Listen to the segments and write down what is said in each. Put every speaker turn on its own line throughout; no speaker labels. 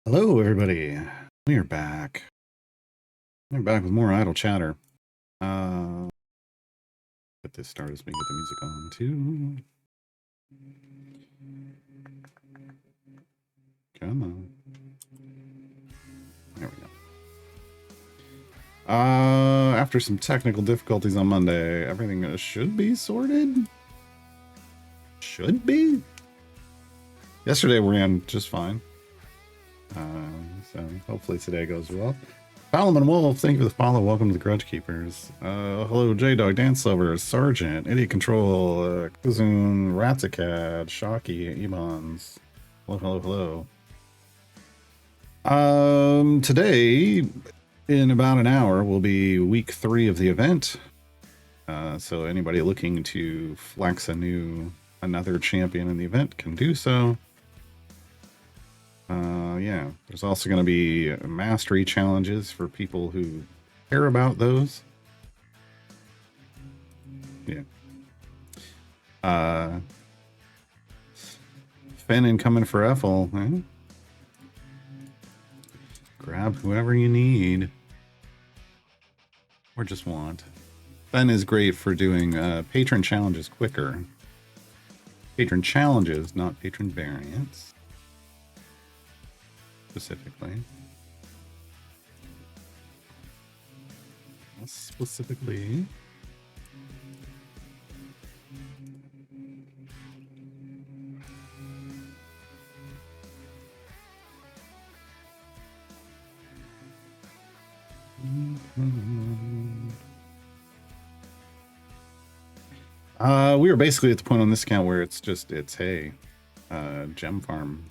Hello, everybody. We are back. We're back with more idle chatter. Get this started so we can get the music on too. Come on. There we go. After some technical difficulties on Monday, everything should be sorted. Should be. Yesterday ran just fine. So hopefully today goes well. Solomon Wolf, thank you for the follow. Welcome to the Grudge Keepers. Hello, J-Dog, Dance Lover, Sergeant, Idiot Control, Kuzun, Ratsacad, Shocky, Ebons. Hello. Today, in about an hour, will be week 3 of the event. So anybody looking to flex another champion in the event can do so. Yeah, there's also going to be mastery challenges for people who care about those. Yeah. Fen incoming for Ethel. Eh? Grab whoever you need. Or just want. Fen is great for doing patron challenges quicker. Patron challenges, not patron variants. Specifically. We were basically at the point on this account where it's hey, gem farm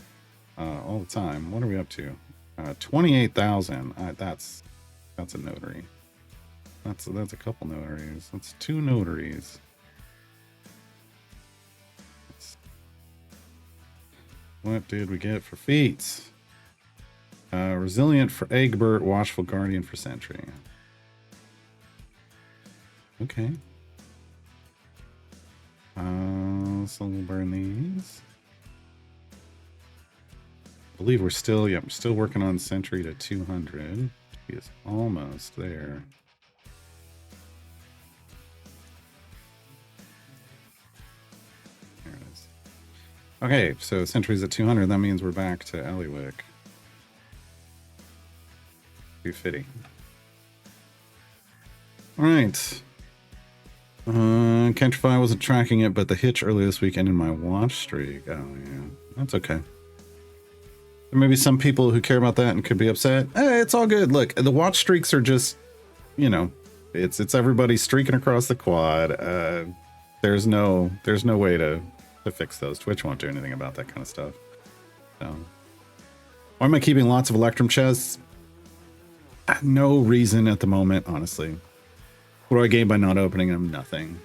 all the time. What are we up to? 28,000. That's a notary. That's a couple notaries. That's 2 notaries. What did we get for feats? Resilient for Egbert, Watchful Guardian for Sentry. Okay. So we'll burn these. I believe we're still working on Sentry to 200. He is almost there. There it is. Okay, so Sentry's at 200. That means we're back to Eliwick. 250. All right. Kentrify wasn't tracking it, but the hitch earlier this week ended my watch streak. Oh, yeah. That's okay. There may be some people who care about that and could be upset. Hey, it's all good. Look, the watch streaks are just, it's everybody streaking across the quad. There's no way to fix those. Twitch won't do anything about that kind of stuff. So, why am I keeping lots of Electrum chests? No reason at the moment, honestly. What do I gain by not opening them? Nothing.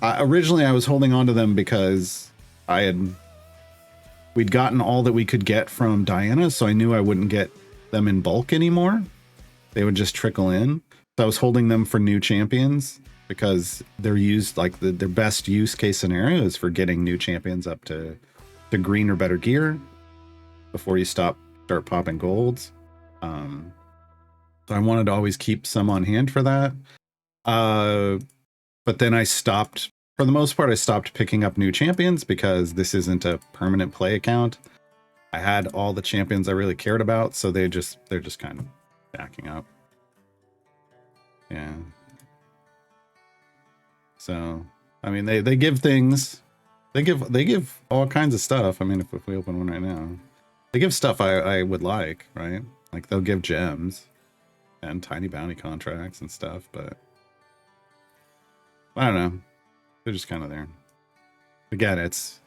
Originally I was holding on to them because we'd gotten all that we could get from Diana, so I knew I wouldn't get them in bulk anymore. They would just trickle in. So I was holding them for new champions because they're used, like their best use case scenario is for getting new champions up to green or better gear before you start popping golds. So I wanted to always keep some on hand for that. But then I stopped. For the most part, I stopped picking up new champions because this isn't a permanent play account. I had all the champions I really cared about, so they're just kind of backing up. Yeah. So, I mean, they give things. They give all kinds of stuff. I mean, if we open one right now, they give stuff I would like, right? Like they'll give gems and tiny bounty contracts and stuff, but I don't know. They're just kind of there. Again, this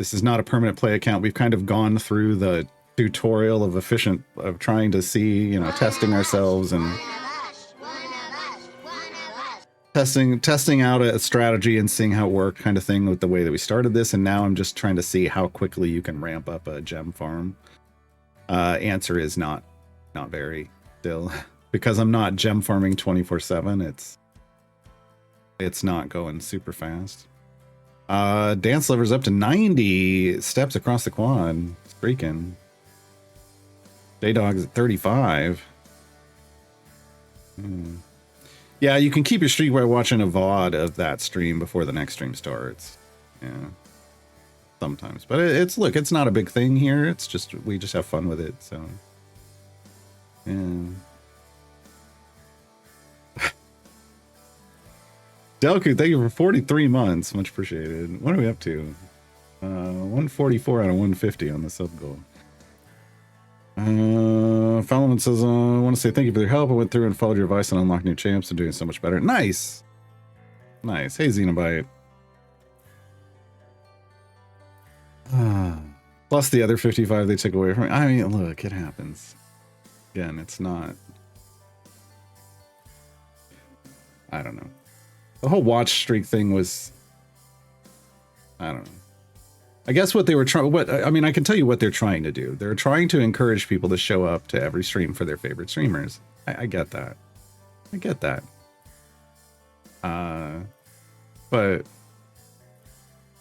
is not a permanent play account. We've kind of gone through the tutorial of trying to see, testing ourselves and testing out a strategy and seeing how it worked, kind of thing, with the way that we started this. And now I'm just trying to see how quickly you can ramp up a gem farm. Answer is not very still, because I'm not gem farming 24/7. It's not going super fast. Dance Lover's up to 90 steps across the quad. It's freaking. J-Dog's at 35. Yeah, you can keep your streak by watching a VOD of that stream before the next stream starts. Yeah. Sometimes. But it's, look, it's not a big thing here. It's just, we just have fun with it, so. Yeah. Delku, thank you for 43 months. Much appreciated. What are we up to? 144 out of 150 on the sub goal. Fallon says, I want to say thank you for your help. I went through and followed your advice and unlocked new champs and doing so much better. Nice. Nice. Hey, Xenobite. Plus the other 55 they took away from me. I mean, look, it happens. Again, it's not. I don't know. The whole watch streak thing was. I don't know. I guess what they were trying, I mean, I can tell you what they're trying to do. They're trying to encourage people to show up to every stream for their favorite streamers. I get that. I get that. But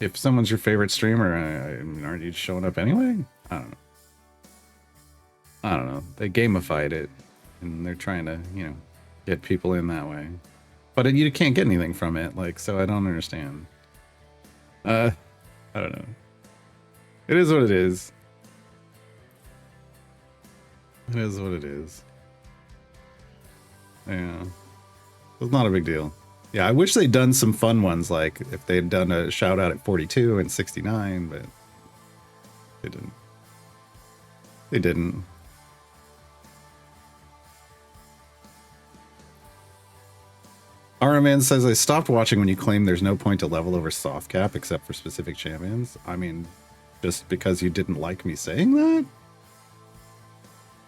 if someone's your favorite streamer, I mean, aren't you showing up anyway? I don't know. I don't know. They gamified it, and they're trying to, you know, get people in that way. But you can't get anything from it, like, so I don't understand. I don't know. It is what it is. It is what it is. Yeah. It's not a big deal. Yeah, I wish they'd done some fun ones, like if they'd done a shout out at 42 and 69, but they didn't. They didn't. Araman says, I stopped watching when you claim there's no point to level over soft cap except for specific champions. I mean, just because you didn't like me saying that?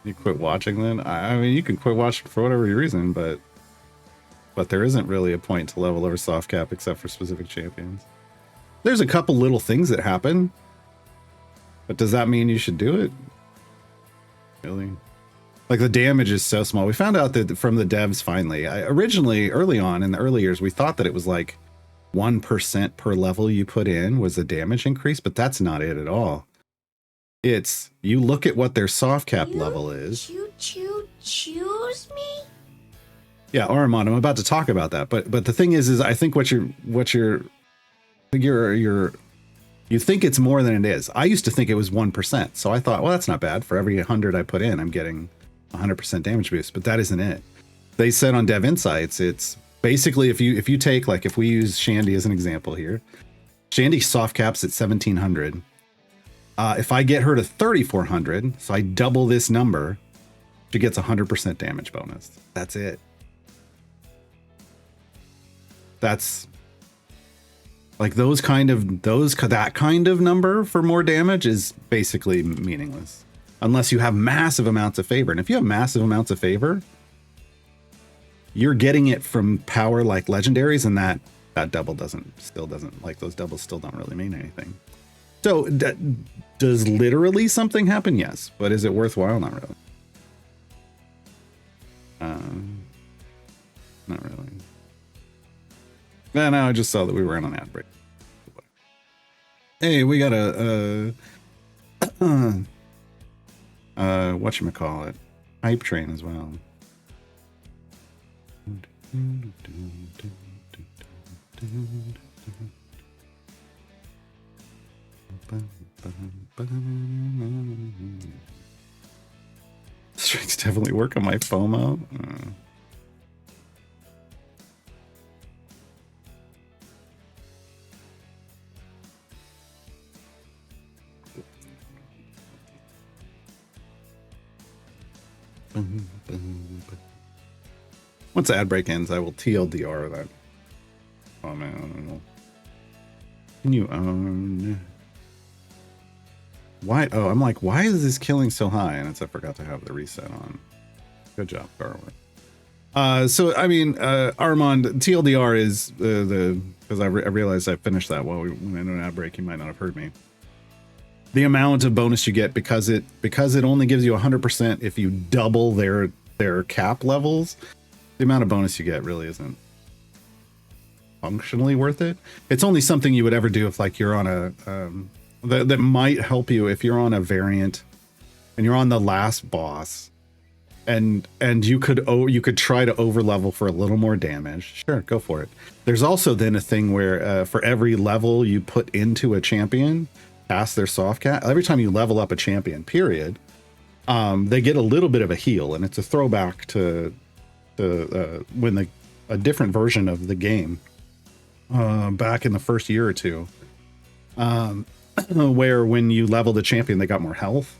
You quit watching then? I mean, you can quit watching for whatever reason, but there isn't really a point to level over soft cap except for specific champions. There's a couple little things that happen, but does that mean you should do it? Really? Like, the damage is so small. We found out that from the devs finally. Originally, early on in the early years, we thought that it was like 1% per level you put in was the damage increase, but that's not it at all. It's, you look at what their soft cap level is.
Choose me?
Yeah, Aramon, I'm about to talk about that. But the thing is I think you think it's more than it is. I used to think it was 1%. So I thought, well, that's not bad. For every 100 I put in, I'm getting 100% damage boost, but that isn't it. They said on Dev Insights, it's basically if you take, like, if we use Shandy as an example here, Shandy soft caps at 1700. If I get her to 3400, so I double this number, she gets 100% damage bonus. That's it. That's like that kind of number for more damage is basically meaningless unless you have massive amounts of favor. And if you have massive amounts of favor, you're getting it from power like legendaries, and that double still doesn't, like, those doubles still don't really mean anything. So does literally something happen? Yes. But is it worthwhile? Not really. Not really. No, I just saw that we were on an ad break. Hey, we got a whatchamacallit, hype train as well. Strings definitely work on my FOMO. Once the ad break ends, I will TLDR that. Oh man, I don't know. Can you own? Why? Oh, I'm like, why is this killing so high? And it's, I forgot to have the reset on. Good job, Garwood. So I mean, Armand, TLDR is because I realized I finished that while we went into an ad break. You might not have heard me. The amount of bonus you get because it only gives you 100% if you double their cap levels. The amount of bonus you get really isn't functionally worth it. It's only something you would ever do if like you're on a that might help you if you're on a variant and you're on the last boss and you could try to over level for a little more damage. Sure, go for it. There's also then a thing where for every level you put into a champion past their soft cap, every time you level up a champion, period, they get a little bit of a heal, and it's a throwback to when a different version of the game back in the first year or two, where when you level the champion, they got more health,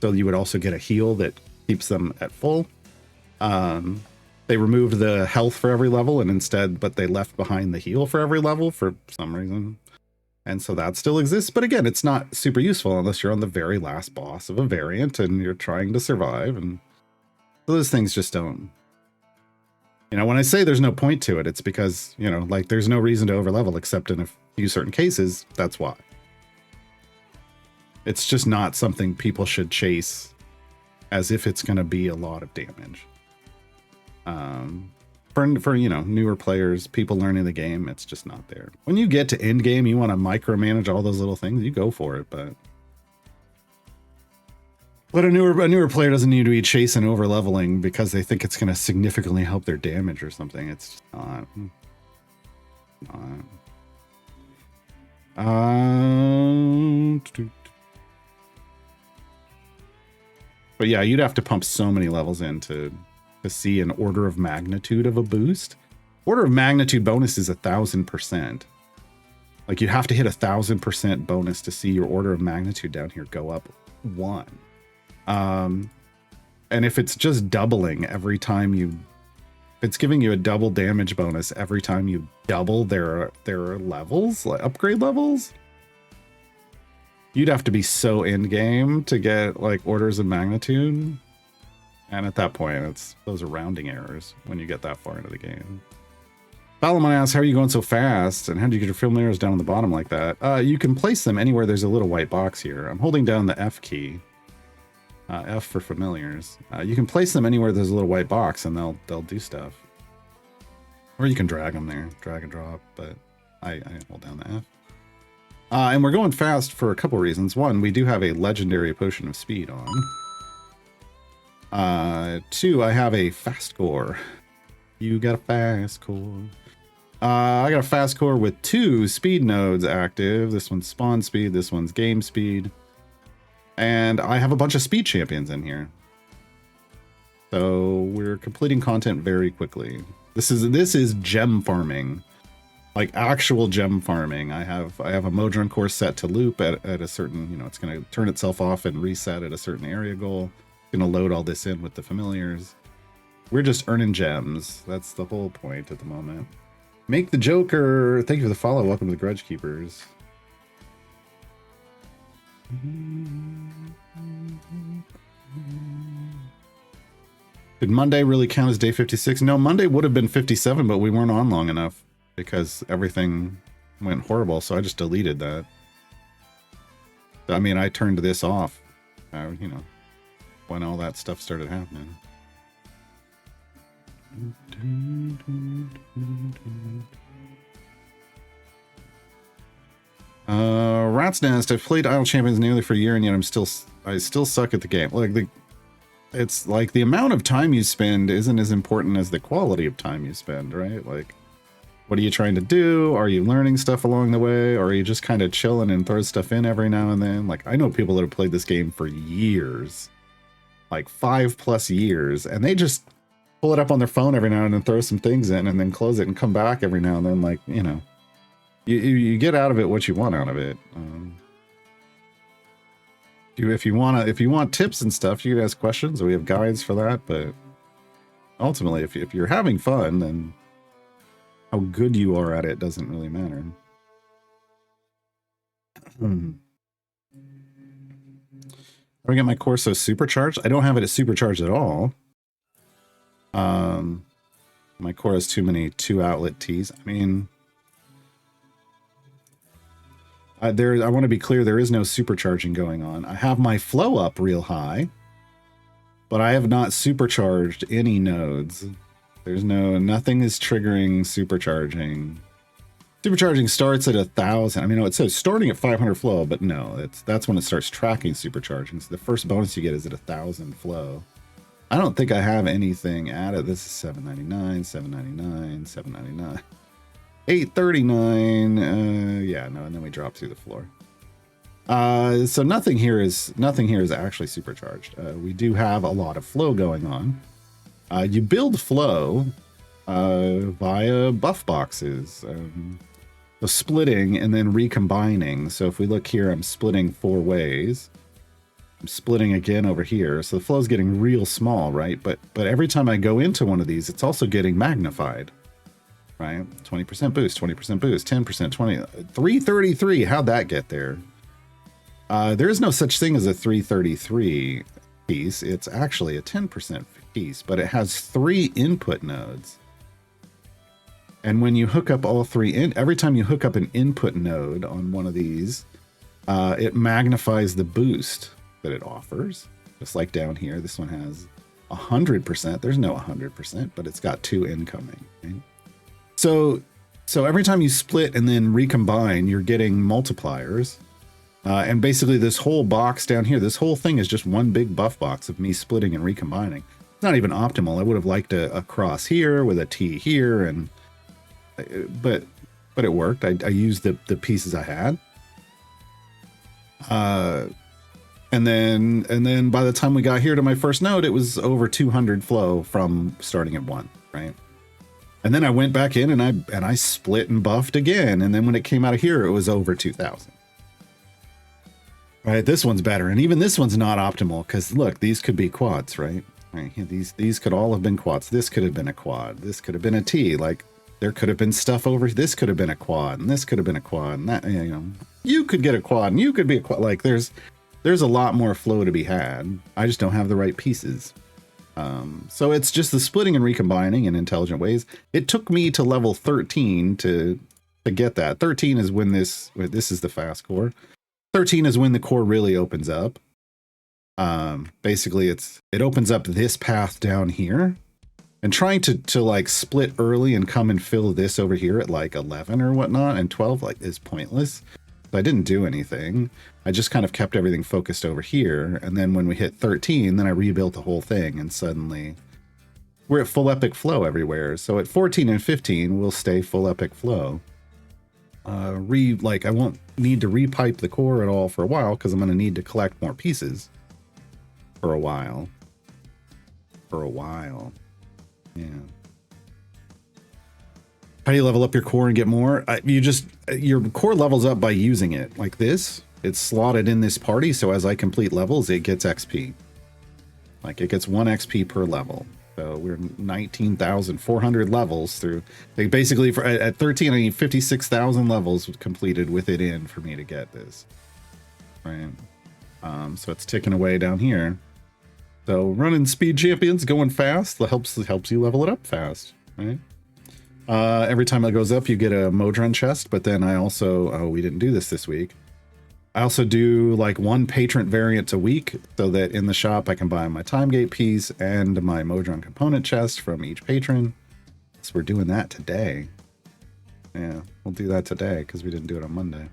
so you would also get a heal that keeps them at full. They removed the health for every level, and but they left behind the heal for every level for some reason. And so that still exists, but again, it's not super useful unless you're on the very last boss of a variant and you're trying to survive. And so those things just don't. You know, when I say there's no point to it, it's because, you know, like there's no reason to overlevel except in a few certain cases. That's why. It's just not something people should chase as if it's going to be a lot of damage. For you know, newer players, people learning the game, it's just not there. When you get to end game, you want to micromanage all those little things, you go for it, but a newer player doesn't need to be chasing over leveling because they think it's going to significantly help their damage or something. It's just not. But yeah, you'd have to pump so many levels in to see an order of magnitude of a boost. Order of magnitude bonus is 1,000%. Like you have to hit 1,000% bonus to see your order of magnitude down here go up 1. And if it's just doubling every time it's giving you a double damage bonus every time you double their levels, like upgrade levels, you'd have to be so end game to get like orders of magnitude. And at that point, those are rounding errors when you get that far into the game. Ballamon asks, how are you going so fast? And how do you get your familiars down on the bottom like that? You can place them anywhere there's a little white box here. I'm holding down the F key. F for familiars. You can place them anywhere there's a little white box and they'll do stuff. Or you can drag them there, drag and drop, but I hold down the F. And we're going fast for a couple reasons. One, we do have a legendary potion of speed on. 2, I have a fast core. You got a fast core. I got a fast core with 2 speed nodes active. This one's spawn speed, this one's game speed. And I have a bunch of speed champions in here. So we're completing content very quickly. This is gem farming. Like actual gem farming. I have a Modron core set to loop at a certain, you know, it's gonna turn itself off and reset at a certain area goal. Gonna load all this in with the familiars. We're just earning gems. That's the whole point at the moment. Make the Joker. Thank you for the follow. Welcome to the Grudge Keepers. Did Monday really count as day 56? No, Monday would have been 57, but we weren't on long enough because everything went horrible, so I just deleted that. I mean, I turned this off, you know, when all that stuff started happening. Rat's Nest. I've played Idle Champions nearly for a year, and yet I still suck at the game. Like it's like the amount of time you spend isn't as important as the quality of time you spend, right? Like, what are you trying to do? Are you learning stuff along the way, or are you just kind of chilling and throw stuff in every now and then? Like, I know people that have played this game for years, like 5+ years, and they just pull it up on their phone every now and then, throw some things in, and then close it and come back every now and then. Like, you know, you get out of it what you want out of it. If you want tips and stuff, you can ask questions. We have guides for that. But ultimately, if you're having fun, then how good you are at it doesn't really matter. I get my Corso supercharged. I don't have it at supercharged at all. My core has too many 2-outlet T's. I mean, I want to be clear, there is no supercharging going on. I have my flow up real high, but I have not supercharged any nodes. Nothing is triggering supercharging. Supercharging starts at 1,000. I mean, no, it says starting at 500 flow, but no, that's when it starts tracking supercharging. So the first bonus you get is at 1,000 flow. I don't think I have anything added. This is 799, 799, 799, 839. Yeah, no, and then we drop through the floor. So nothing here is actually supercharged. We do have a lot of flow going on. You build flow via buff boxes, so splitting and then recombining. So if we look here, I'm splitting 4 ways. I'm splitting again over here, so the flow is getting real small, right? But every time I go into one of these, it's also getting magnified, right? 20% boost, 20% boost, 10%, 20, 333. How'd that get there? There is no such thing as a 333 piece. It's actually a 10% piece, but it has 3 input nodes. And when you hook up all 3 every time you hook up an input node on one of these, it magnifies the boost that it offers. Just like down here, this one has 100%. There's no 100%, but it's got 2 incoming. Right? So every time you split and then recombine, you're getting multipliers. And basically this whole box down here, this whole thing is just one big buff box of me splitting and recombining. It's not even optimal. I would have liked a cross here with a T here, and but it worked. I used the pieces I had. And then by the time we got here to my first node, it was over 200 flow from starting at 1, right? And then I went back in and I split and buffed again. And then when it came out of here, it was over 2,000. Right, this one's better, and even this one's not optimal because look, these could be quads, right? Right, these could all have been quads. This could have been a quad. This could have been a T. Like there could have been stuff over. This could have been a quad, and this could have been a quad, and that, you know, you could get a quad, and you could be a quad. Like there's a lot more flow to be had. I just don't have the right pieces. So it's just the splitting and recombining in intelligent ways. It took me to level 13 to get that. 13 is when this is the fast core. 13 is when the core really opens up. Basically it opens up this path down here, and trying to like split early and come and fill this over here at like 11 or whatnot and 12 like is pointless. So I didn't do anything. I just kind of kept everything focused over here. And then when we hit 13, then I rebuilt the whole thing, and suddenly we're at full epic flow everywhere. So at 14 and 15, we'll stay full epic flow. I won't need to repipe the core at all for a while because I'm going to need to collect more pieces for a while. Yeah. How do you level up your core and get more? Your core levels up by using it like this. It's slotted in this party, so as I complete levels, it gets XP. Like it gets 1 XP per level. So we're 19,400 levels through. They basically, at 13, I need 56,000 levels completed with it in for me to get this. Right. So it's ticking away down here. So running speed champions, going fast, that helps you level it up fast. Right. Every time it goes up, you get a Modron chest. But then I also, we didn't do this week. I also do like 1 patron variant a week so that in the shop I can buy my time gate piece and my Modron component chest from each patron. So we're doing that today. Yeah, we'll do that today because we didn't do it on Monday.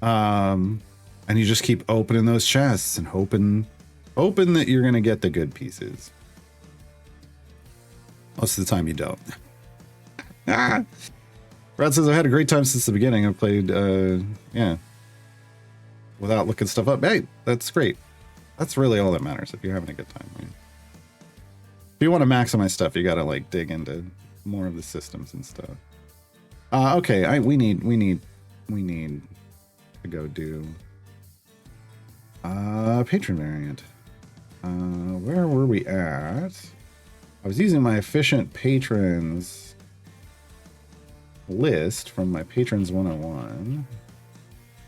And you just keep opening those chests and hoping that you're going to get the good pieces. Most of the time you don't. Brad says, I had a great time since the beginning. I've played, without looking stuff up. Hey, that's great. That's really all that matters if you're having a good time. I mean, if you want to maximize stuff, you got to like dig into more of the systems and stuff. Okay, we need to go do patron variant. Where were we at? I was using my efficient patrons list from my patrons 101.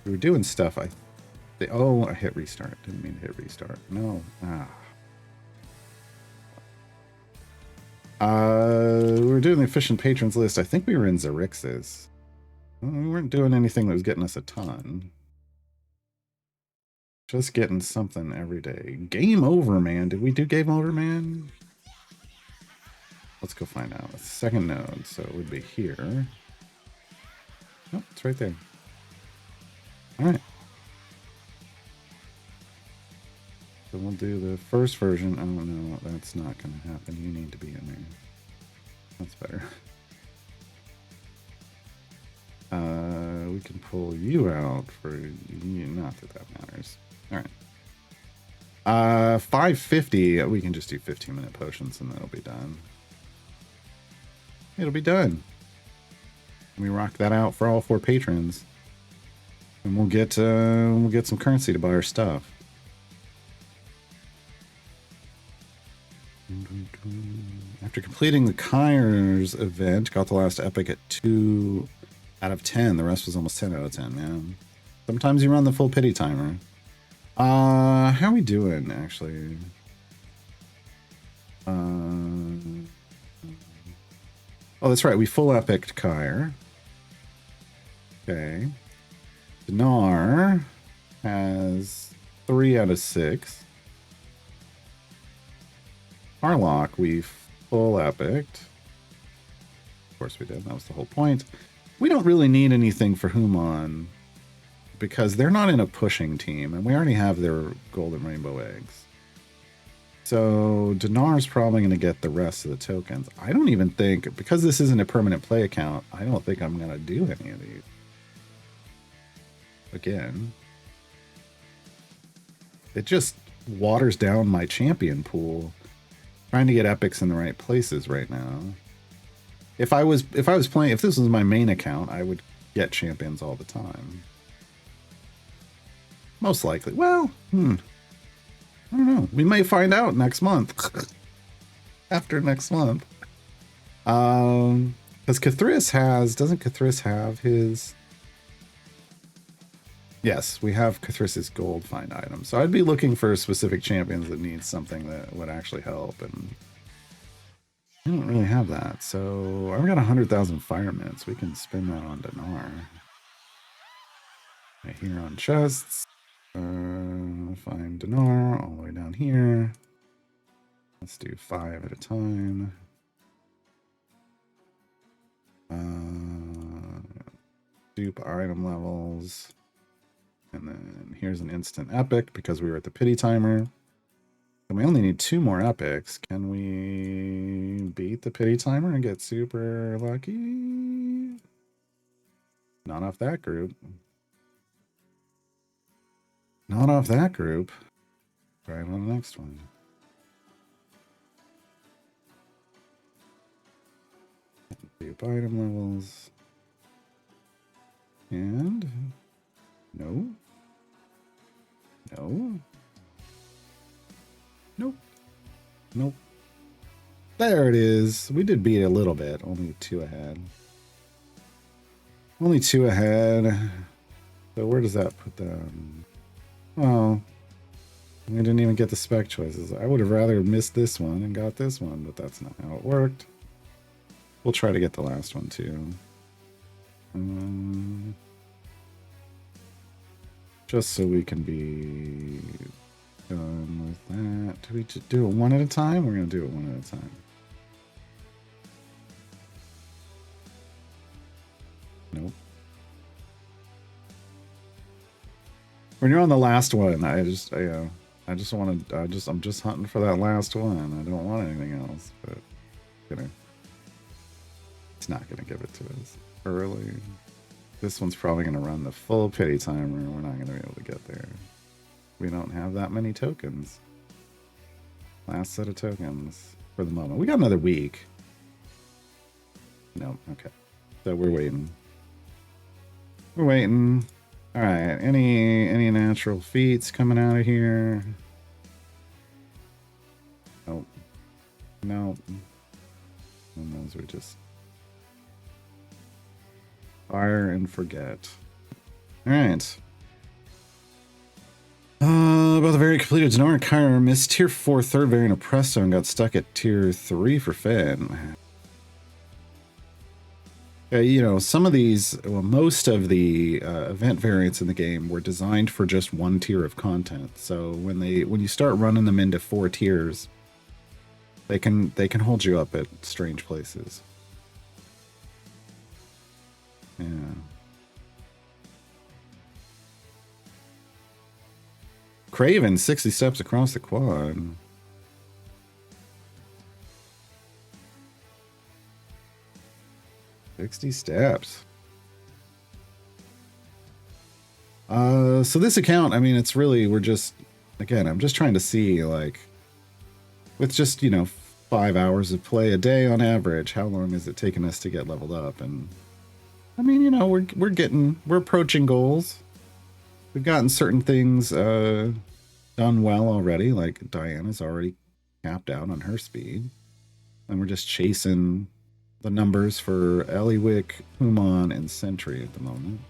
We were doing stuff. I hit restart. Didn't mean to hit restart. No. We were doing the efficient patrons list. I think we were in Xerix's. We weren't doing anything that was getting us a ton. Just getting something every day. Game over, man. Did we do game over, man? Let's go find out. Second node, so it would be here. Oh, it's right there. All right. So we'll do the first version. Oh no, that's not going to happen. You need to be in there. That's better. We can pull you out for you. Not that that matters. All right. 550. We can just do 15-minute potions and that'll be done. It'll be done. We rock that out for all 4 patrons, and we'll get some currency to buy our stuff. After completing the Kyre's event, got the last epic at 2 out of 10. The rest was almost 10 out of 10, man. Sometimes you run the full pity timer. How are we doing, actually? Oh, that's right. We full epic Kyre. Okay. Dinar has 3 out of 6. Harlock, we full epicked. Of course we did. That was the whole point. We don't really need anything for Human because they're not in a pushing team, and we already have their golden rainbow eggs. So Dinar's probably going to get the rest of the tokens. I don't even think, because this isn't a permanent play account, I don't think I'm going to do any of these. Again, it just waters down my champion pool. Trying to get epics in the right places right now. If I was playing, if this was my main account, I would get champions all the time. Most likely. Well, I don't know. We may find out next month. After next month. Because Cthulhu doesn't Cthulhu have his... Yes, we have Cthulhu's gold find item. So I'd be looking for specific champions that need something that would actually help, and I don't really have that. So I've got 100,000 fire minutes. We can spend that on Dinar. Right here on chests. Find Dinar all the way down here. Let's do 5 at a time. Dupe item levels. And then here's an instant epic because we were at the pity timer. And we only need 2 more epics. Can we beat the pity timer and get super lucky? Not off that group. Not off that group. Try on the next one. Dupe item levels. And... No. No. Nope. Nope. There it is. We did beat it a little bit. Only 2 ahead. Only 2 ahead. So where does that put them? Oh. We didn't even get the spec choices. I would have rather missed this one and got this one, but that's not how it worked. We'll try to get the last one too. Just so we can be done with that. Do we just do it one at a time? We're going to do it one at a time. Nope. When you're on the last one, I'm just hunting for that last one. I don't want anything else, but it's not gonna give it to us early. This one's probably going to run the full pity timer. We're not going to be able to get there. We don't have that many tokens. Last set of tokens for the moment. We got another week. No, okay. So we're waiting. We're waiting. All right. Any natural feats coming out of here? Nope. Nope. And those are just... fire and forget. Alright. About the variant completed, Dinar and Kyra missed tier 4 third variant of Presto and got stuck at tier 3 for Finn. You know, some of these, well, most of the event variants in the game were designed for just 1 tier of content. So when you start running them into 4 tiers, they can hold you up at strange places. Yeah. Craven, 60 steps across the quad. "60 steps. So this account, I mean, it's really, we're just, again, I'm just trying to see, like, with just, 5 hours of play a day on average, how long is it taking us to get leveled up? And I mean, we're approaching goals. We've gotten certain things done well already, like Diana's already capped out on her speed. And we're just chasing the numbers for Eliwick, Human, and Sentry at the moment.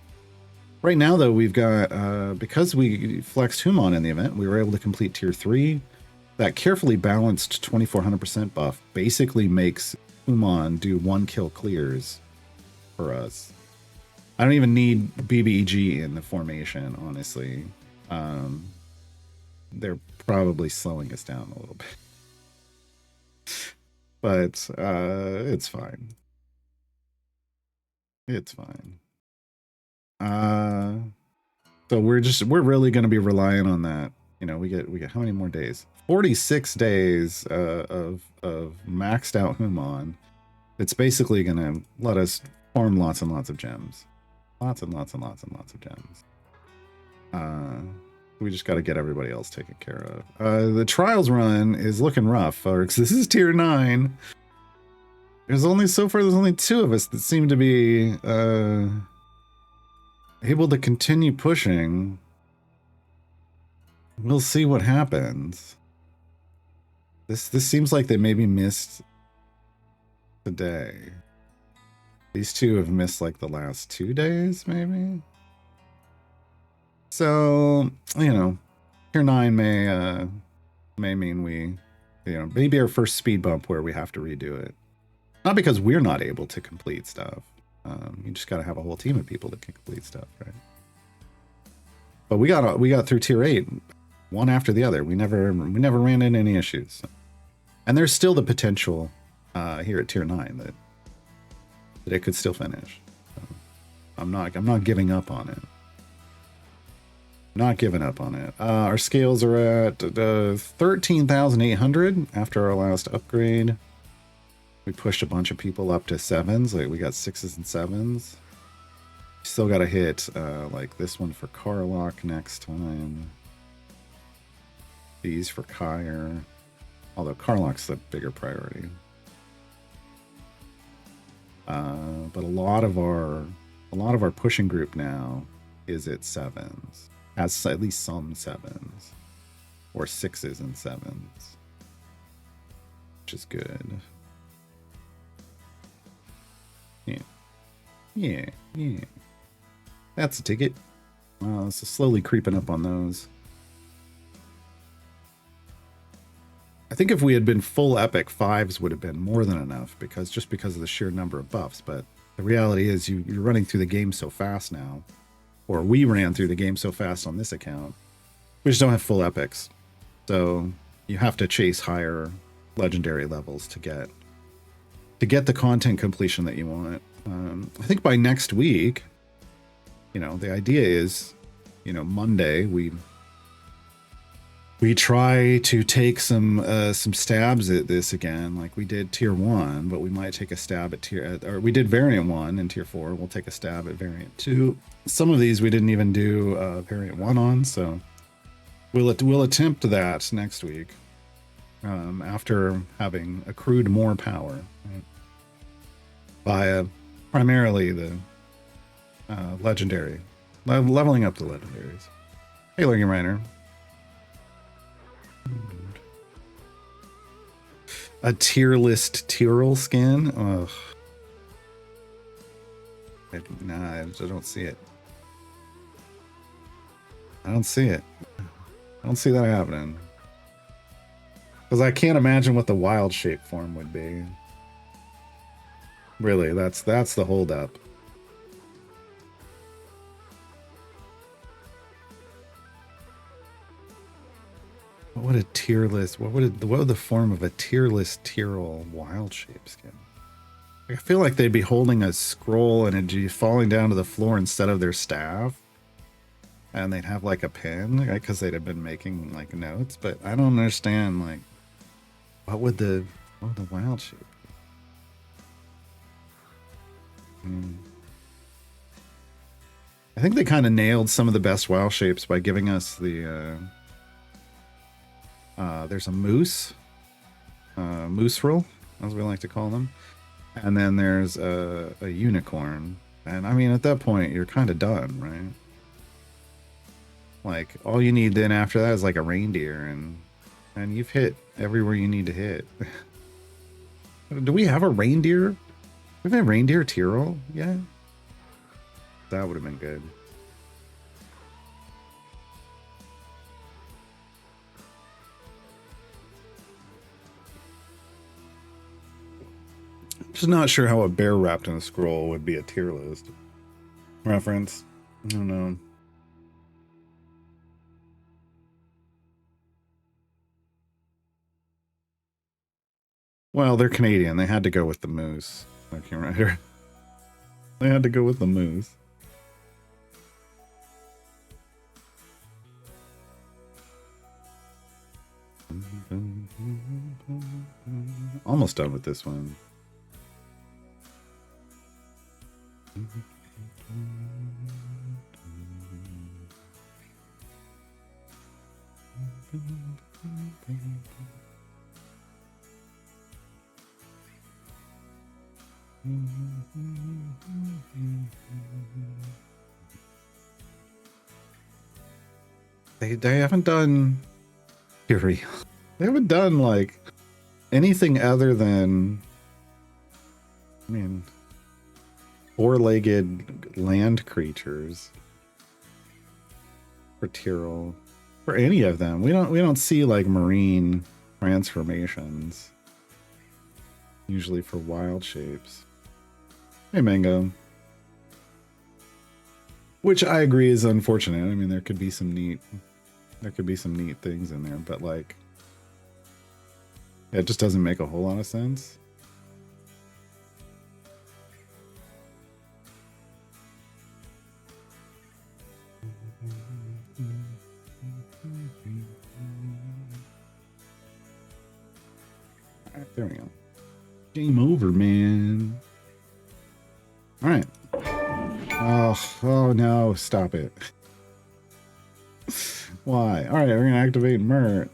Right now, though, we've got, because we flexed Human in the event, we were able to complete tier 3. That carefully balanced 2400% buff basically makes Human do 1 kill clears for us. I don't even need BBEG in the formation, honestly. They're probably slowing us down a little bit. But it's fine. It's fine. So we're really going to be relying on that. We get how many more days? 46 days of maxed out Human. It's basically going to let us farm lots and lots of gems. Lots and lots and lots and lots of gems. We just got to get everybody else taken care of. The trials run is looking rough, folks. This is tier 9. There's only 2 of us that seem to be able to continue pushing. We'll see what happens. This seems like they maybe missed today. These 2 have missed like the last 2 days, maybe. So, tier 9 may mean we, maybe our first speed bump where we have to redo it. Not because we're not able to complete stuff. You just got to have a whole team of people that can complete stuff, right? But we got through tier 8, one after the other. We never ran into any issues. And there's still the potential here at tier 9 that it could still finish. So I'm not giving up on it. Not giving up on it. Our scales are at 13,800 after our last upgrade. We pushed a bunch of people up to 7s. Like we got 6s and 7s. Still got to hit like this one for Carlock next time. These for Kyre. Although Carlock's the bigger priority. But a lot of our pushing group now is at 7s. Has at least some 7s. Or 6s and 7s. Which is good. Yeah. That's a ticket. So slowly creeping up on those. I think if we had been full epic, 5s would have been more than enough because of the sheer number of buffs. But the reality is you're running through the game so fast now, or we ran through the game so fast on this account. We just don't have full epics. So you have to chase higher legendary levels to get the content completion that you want. I think by next week, the idea is, Monday we try to take some stabs at this again, like we did tier 1, but we might take a stab at or we did variant 1 in tier 4. We'll take a stab at variant 2. Some of these we didn't even do variant 1 on, so we'll attempt that next week after having accrued more power, right? Via primarily the legendary, leveling up the legendaries. Hey, Lurking Reiner. A tier list Tyrell skin? Ugh. Nah, I don't see it. I don't see it. I don't see that happening. Because I can't imagine what the wild shape form would be. Really, that's the holdup. What would a tier list? What would the form of a tier list Tyrell wild shape skin? I feel like they'd be holding a scroll and it'd be falling down to the floor instead of their staff. and they'd have like a pen, right? Because they'd have been making like notes. But I don't understand, like, what would the wild shape? I think they kind of nailed some of the best wild shapes by giving us the. There's a moose, mooserel, as we like to call them, and then there's a unicorn. And I mean, at that point, you're kind of done, right? Like, all you need then after that is like a reindeer, and you've hit everywhere you need to hit. Do we have a reindeer? We've had reindeer Tyrrell? Yeah. That would have been good. Just not sure how a bear wrapped in a scroll would be a tier list reference. I don't know. Well, they're Canadian. They had to go with the moose. Okay, right. They had to go with the moose. Almost done with this one. They haven't done Fury. They haven't done like anything other than, I mean, four-legged land creatures for Tyrrell. For any of them. We don't see like marine transformations. Usually for wild shapes. Hey, Mango. Which I agree is unfortunate. I mean, there could be some neat things in there, but like, it just doesn't make a whole lot of sense. All right, there we go. Game over, man. All right. Oh no, stop it. Why? All right, we're gonna activate Mert.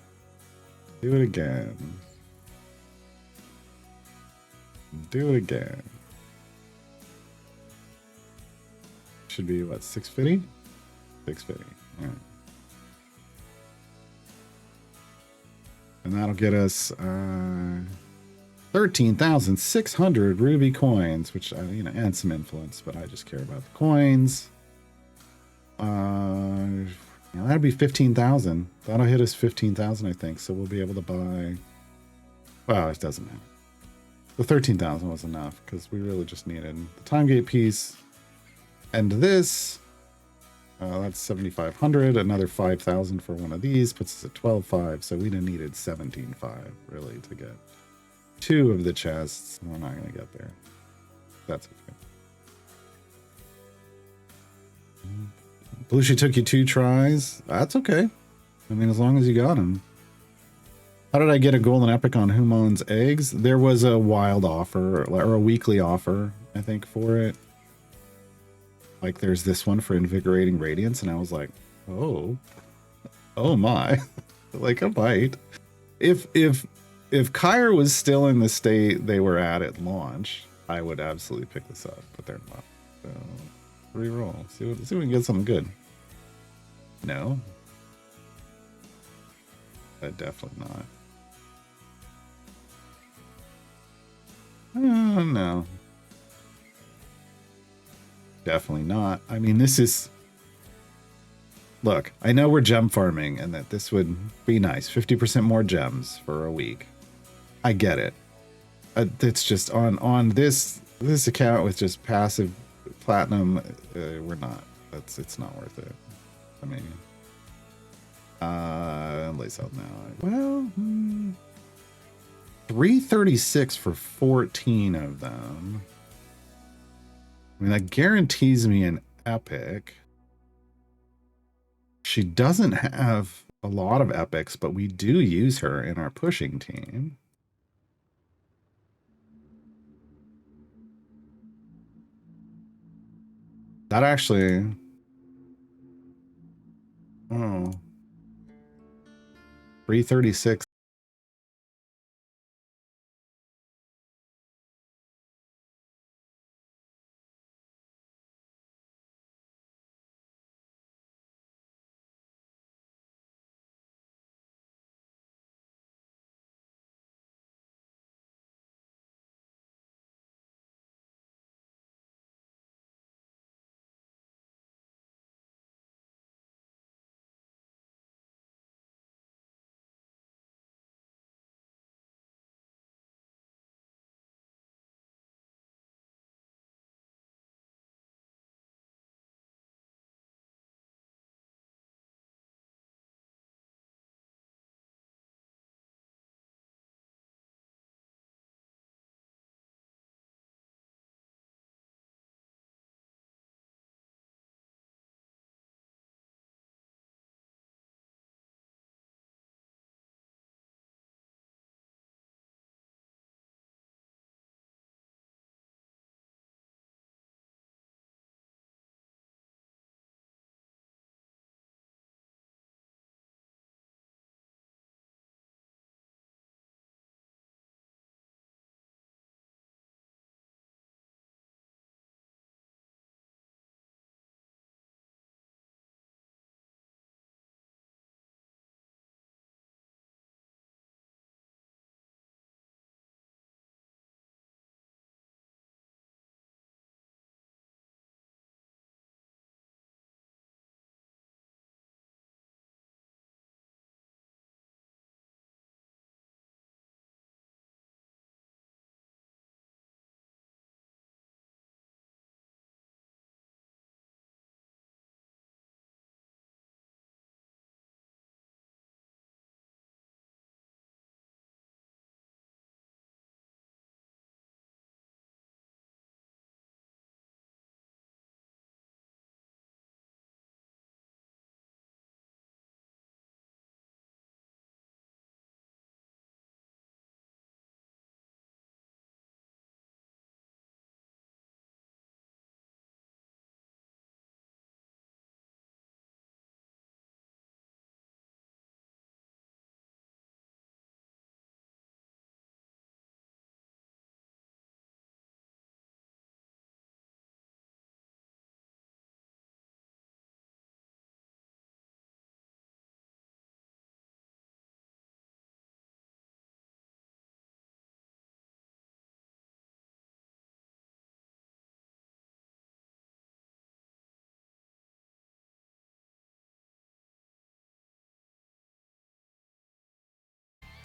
Do it again. Do it again. Should be what, 650? 650. All right. And that'll get us 13,600 ruby coins, which and some influence, but I just care about the coins. That'll be 15,000. That'll hit us 15,000, I think. So we'll be able to buy. Well, it doesn't matter. The 13,000 was enough because we really just needed the time gate piece and this. That's 7,500. Another 5,000 for one of these puts us at 12,500. So we'd have needed 17,500 really to get two of the chests. We're not going to get there. That's okay. Belushi took you 2 tries. That's okay. I mean, as long as you got them. How did I get a golden epic on Humon's eggs? There was a wild offer or a weekly offer, I think, for it. Like, there's this one for invigorating radiance, and I was like, oh my, like a bite. If Kyre was still in the state they were at launch, I would absolutely pick this up, but they're not. So reroll. See if we can get something good. No, definitely not. No. Definitely not. I mean, this is... Look, I know we're gem farming and that this would be nice. 50% more gems for a week. I get it. It's just on this account with just passive platinum, we're not. It's not worth it. I mean... lace out now. Well... 336 for 14 of them. I mean, that guarantees me an epic. She doesn't have a lot of epics, but we do use her in our pushing team. That actually... Oh. 336.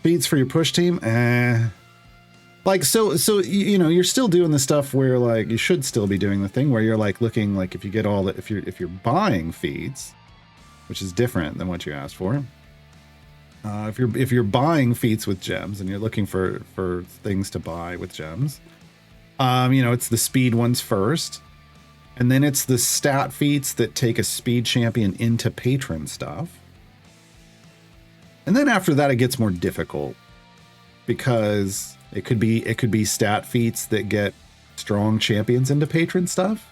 Feats for your push team? Like, so you know, you're still doing the stuff where, like, you should still be doing the thing where you're, like, looking, like, if you get all the... If you're buying feats, which is different than what you asked for. If you're buying feats with gems and you're looking for things to buy with gems, you know, it's the speed ones first, and then it's the stat feats that take a speed champion into patron stuff, and then after that it gets more difficult because it could be stat feats that get strong champions into patron stuff.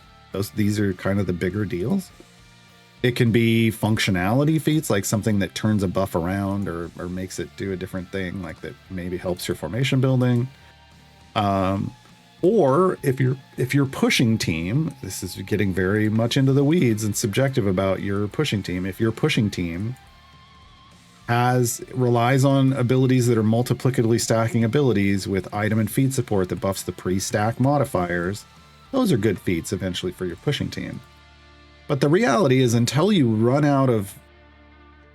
These are kind of the bigger deals. It can be functionality feats, like something that turns a buff around or makes it do a different thing, like that maybe helps your formation building. Or if you're pushing team, this is getting very much into the weeds and subjective about your pushing team. If your pushing team relies on abilities that are multiplicatively stacking abilities with item and feat support that buffs the pre-stack modifiers, those are good feats eventually for your pushing team. But the reality is, until you run out of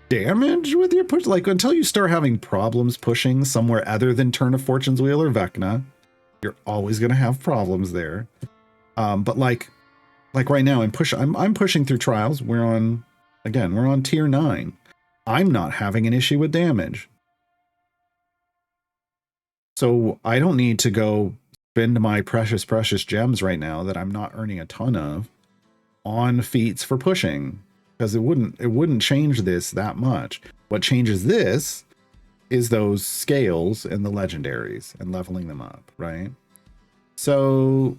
damage with your push, like until you start having problems pushing somewhere other than Turn of Fortune's Wheel or Vecna, you're always going to have problems there. But like right now, I'm pushing through trials. We're on tier 9. I'm not having an issue with damage. So I don't need to go spend my precious gems right now that I'm not earning a ton of on feats for pushing. because it wouldn't change this that much. What changes this is those scales and the legendaries and leveling them up, right? So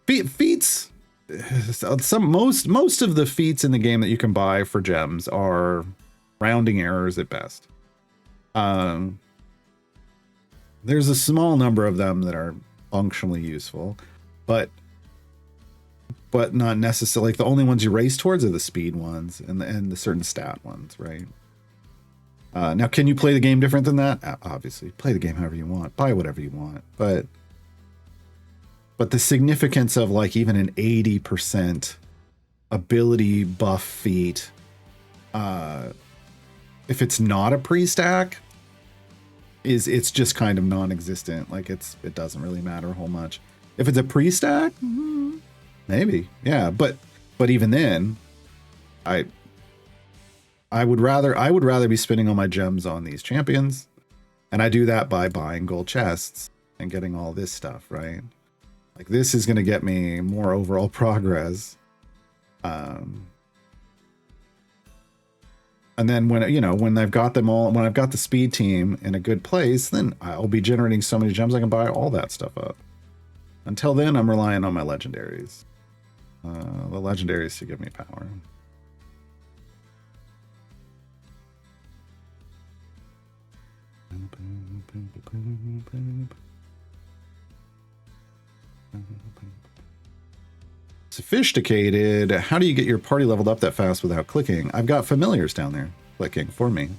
feats, most of the feats in the game that you can buy for gems are rounding errors at best. There's a small number of them that are functionally useful, but not necessarily. Like, the only ones you race towards are the speed ones and the certain stat ones, right? Now, can you play the game different than that? Obviously, play the game however you want, buy whatever you want, but the significance of like even an 80% ability buff feat, if it's not a pre-stack, it's just kind of non-existent. Like, it doesn't really matter a whole much. If it's a pre-stack, maybe, yeah. But even then, I would rather be spending all my gems on these champions, and I do that by buying gold chests and getting all this stuff, right? Like, this is going to get me more overall progress. And then when I've got them all, when I've got the speed team in a good place, then I'll be generating so many gems I can buy all that stuff up. Until then, I'm relying on my legendaries. The legendaries to give me power. Sophisticated. How do you get your party leveled up that fast without clicking? I've got familiars down there clicking for me.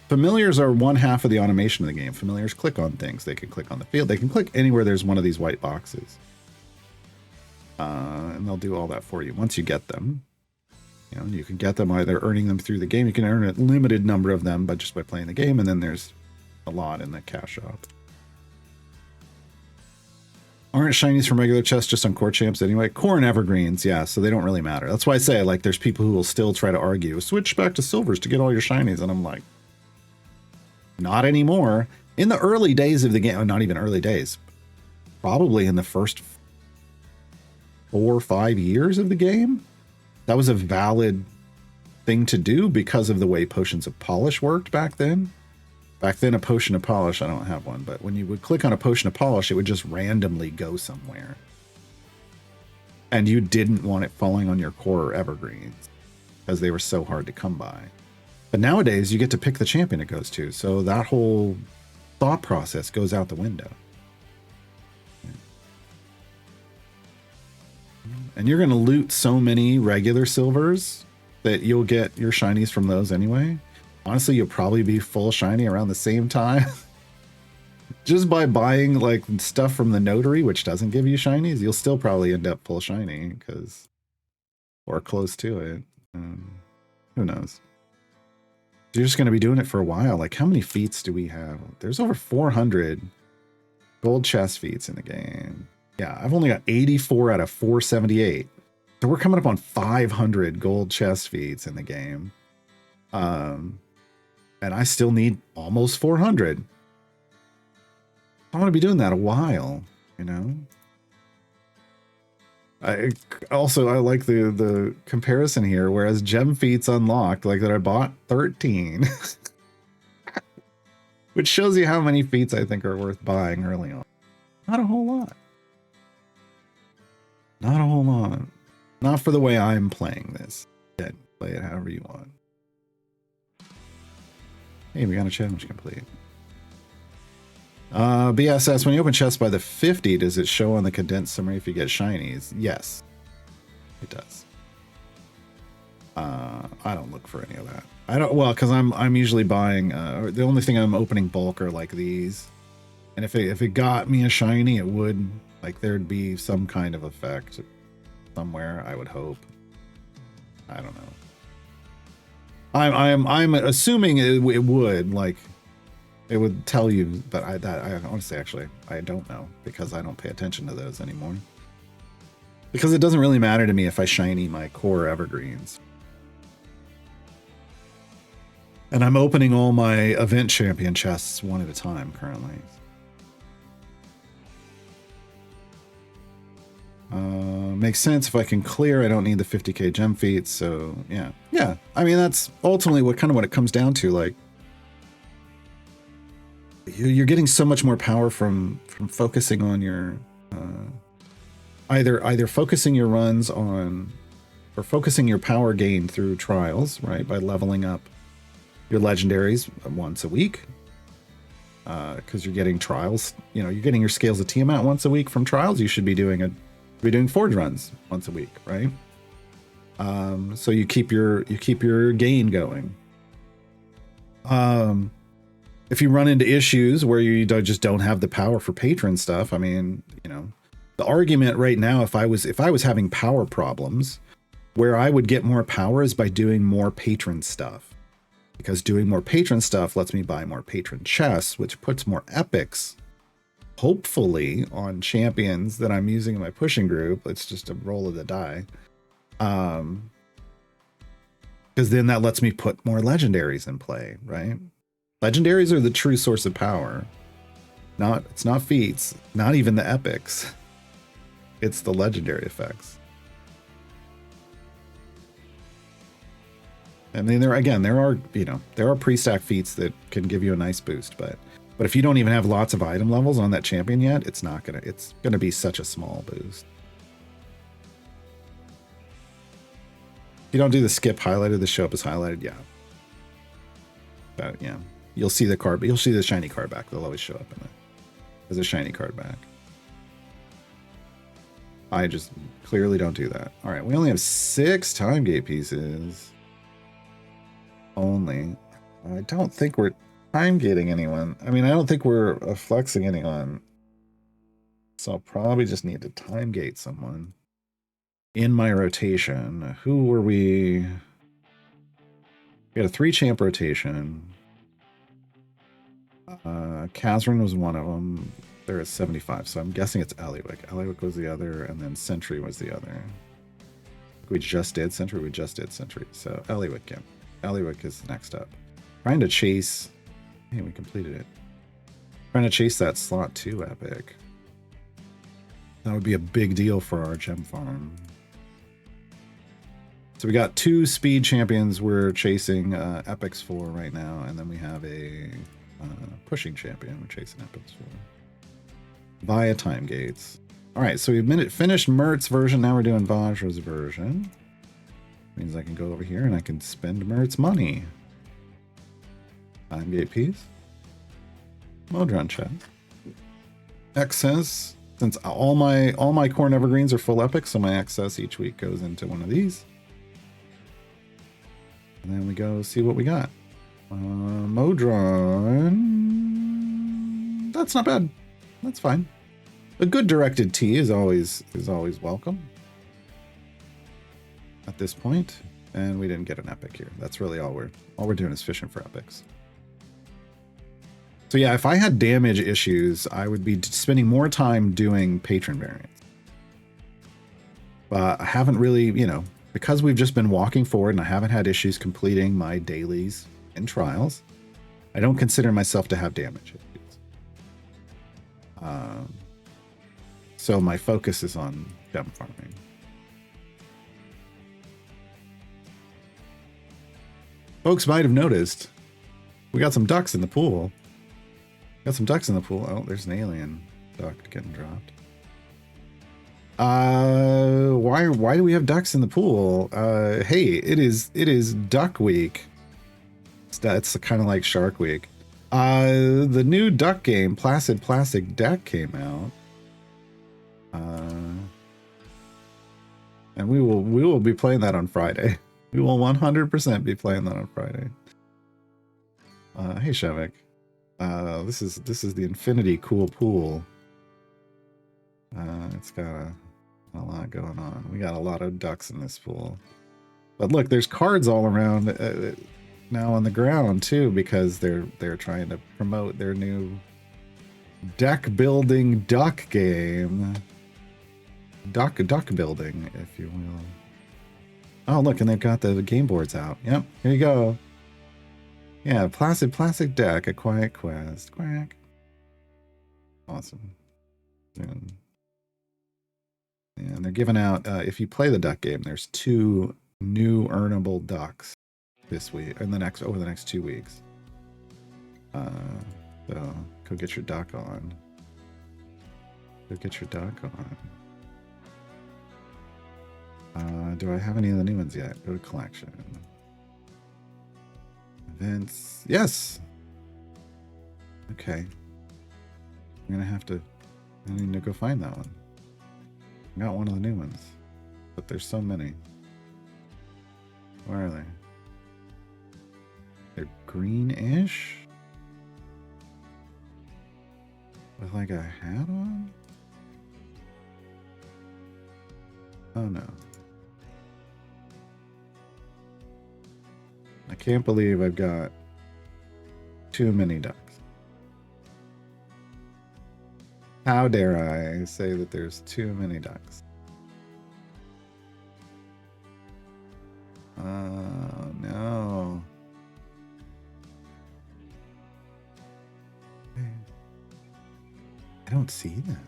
Familiars are one half of the automation of the game. Familiars click on things. They can click on the field. They can click anywhere there's one of these white boxes. And they'll do all that for you once you get them. You can get them either earning them through the game. You can earn a limited number of them just by playing the game, and then there's a lot in the cash shop. Aren't shinies from regular chests just on core champs anyway? Core and evergreens, yeah, so they don't really matter. That's why I say, like, there's people who will still try to argue, switch back to silvers to get all your shinies, and I'm like, not anymore. In the early days of the game, not even early days, probably in the first 4 or 5 years of the game, that was a valid thing to do because of the way potions of polish worked back then. Back then, a potion of polish, I don't have one, but when you would click on a potion of polish, it would just randomly go somewhere. And you didn't want it falling on your core or evergreens because they were so hard to come by. But nowadays, you get to pick the champion it goes to, so that whole thought process goes out the window. And you're going to loot so many regular silvers that you'll get your shinies from those anyway. Honestly, you'll probably be full shiny around the same time. Just by buying like stuff from the notary, which doesn't give you shinies, you'll still probably end up full shiny or close to it. Who knows? You're just going to be doing it for a while. Like, how many feats do we have? There's over 400 gold chest feats in the game. Yeah, I've only got 84 out of 478. So we're coming up on 500 gold chest feats in the game. And I still need almost 400. I want to be doing that a while, I like the comparison here, whereas gem feats unlocked, like that I bought 13. Which shows you how many feats I think are worth buying early on. Not a whole lot. Not a whole lot. Not for the way I'm playing this. Play it however you want. Hey, we got a challenge complete. BSS, when you open chests by the 50, does it show on the condensed summary if you get shinies? Yes, it does. I don't look for any of that. Because I'm usually buying, the only thing I'm opening bulk are like these. And if it got me a shiny, it would, like, there'd be some kind of effect somewhere, I would hope. I don't know. I'm assuming it would, like, it would tell you, but I honestly, actually, I don't know because I don't pay attention to those anymore. Because it doesn't really matter to me if I shiny my core evergreens. And I'm opening all my event champion chests one at a time currently. makes sense. If I can clear, I don't need the 50k gem feats. So yeah. I mean, that's ultimately what it comes down to. Like, you're getting so much more power from focusing on your either focusing your runs on, or focusing your power gain through trials, right? By leveling up your legendaries once a week. Because you're getting trials, you're getting your scales of Tiamat once a week from trials. You should be doing forge runs once a week, right? So you keep your gain going. If you run into issues where you just don't have the power for patron stuff, I mean, the argument right now, if I was having power problems, where I would get more power is by doing more patron stuff. Because doing more patron stuff lets me buy more patron chests, which puts more epics, hopefully, on champions that I'm using in my pushing group. It's just a roll of the die. Because then that lets me put more legendaries in play, right? Legendaries are the true source of power. It's not feats, not even the epics. It's the legendary effects. I mean, there are pre-stack feats that can give you a nice boost, but if you don't even have lots of item levels on that champion yet, it's gonna be such a small boost. If you don't do the skip highlighted, the show up is highlighted, yeah. But yeah, you'll see the card, but you'll see the shiny card back. They'll always show up in it as a shiny card back. I just clearly don't do that. All right, we only have 6 time gate pieces. Only. I don't think we're time gating anyone. I mean, I don't think we're flexing anyone. So I'll probably just need to time gate someone in my rotation. Who were we? We had a 3 champ rotation. Kazran was one of them. They're at 75, so I'm guessing it's Eliwick. Eliwick was the other, and then Sentry was the other. We just did Sentry. So Eliwick, yeah. Eliwick is next up. Trying to chase. Hey, we completed it. Trying to chase that slot 2 epic. That would be a big deal for our gem farm. So we got 2 speed champions we're chasing epics for right now, and then we have a pushing champion we're chasing epics for via time gates. All right, so we've finished Mert's version. Now we're doing Vajra's version. Means I can go over here and I can spend Mert's money. Time gate piece. Modron chest. Excess. Since all my corn evergreens are full epic, so my excess each week goes into one of these. And then we go see what we got. Modron. That's not bad. That's fine. A good directed tea is always welcome. At this point, and we didn't get an epic here. That's really all we're doing is fishing for epics. So yeah, if I had damage issues, I would be spending more time doing patron variants. But I haven't really, because we've just been walking forward and I haven't had issues completing my dailies and trials, I don't consider myself to have damage issues. So my focus is on gem farming. Folks might have noticed we got some ducks in the pool. Oh, there's an alien duck getting dropped. Why do we have ducks in the pool? Hey, it is Duck Week. It's kind of like Shark Week. The new duck game, Placid Plastic Deck, came out. And we will be playing that on Friday. We will 100% be playing that on Friday. Hey Shevik. This is the Infinity Cool Pool. It's got a lot going on. We got a lot of ducks in this pool. But look, there's cards all around now on the ground too, because they're trying to promote their new deck building duck game. Duck building, if you will. Oh, look, and they've got the game boards out. Yep, here you go. Yeah, Placid Plastic Deck, a quiet quest. Quack. Awesome. And they're giving out, if you play the duck game, there's 2 new earnable ducks this week, and over the next 2 weeks. So go get your duck on. Go get your duck on. Do I have any of the new ones yet? Go to collection. Events. Yes. Okay. I'm gonna have to. I need to go find that one. I got one of the new ones, but there's so many. Where are they? They're greenish with like a hat on. Oh no. I can't believe I've got too many ducks. How dare I say that there's too many ducks? Oh no. I don't see that.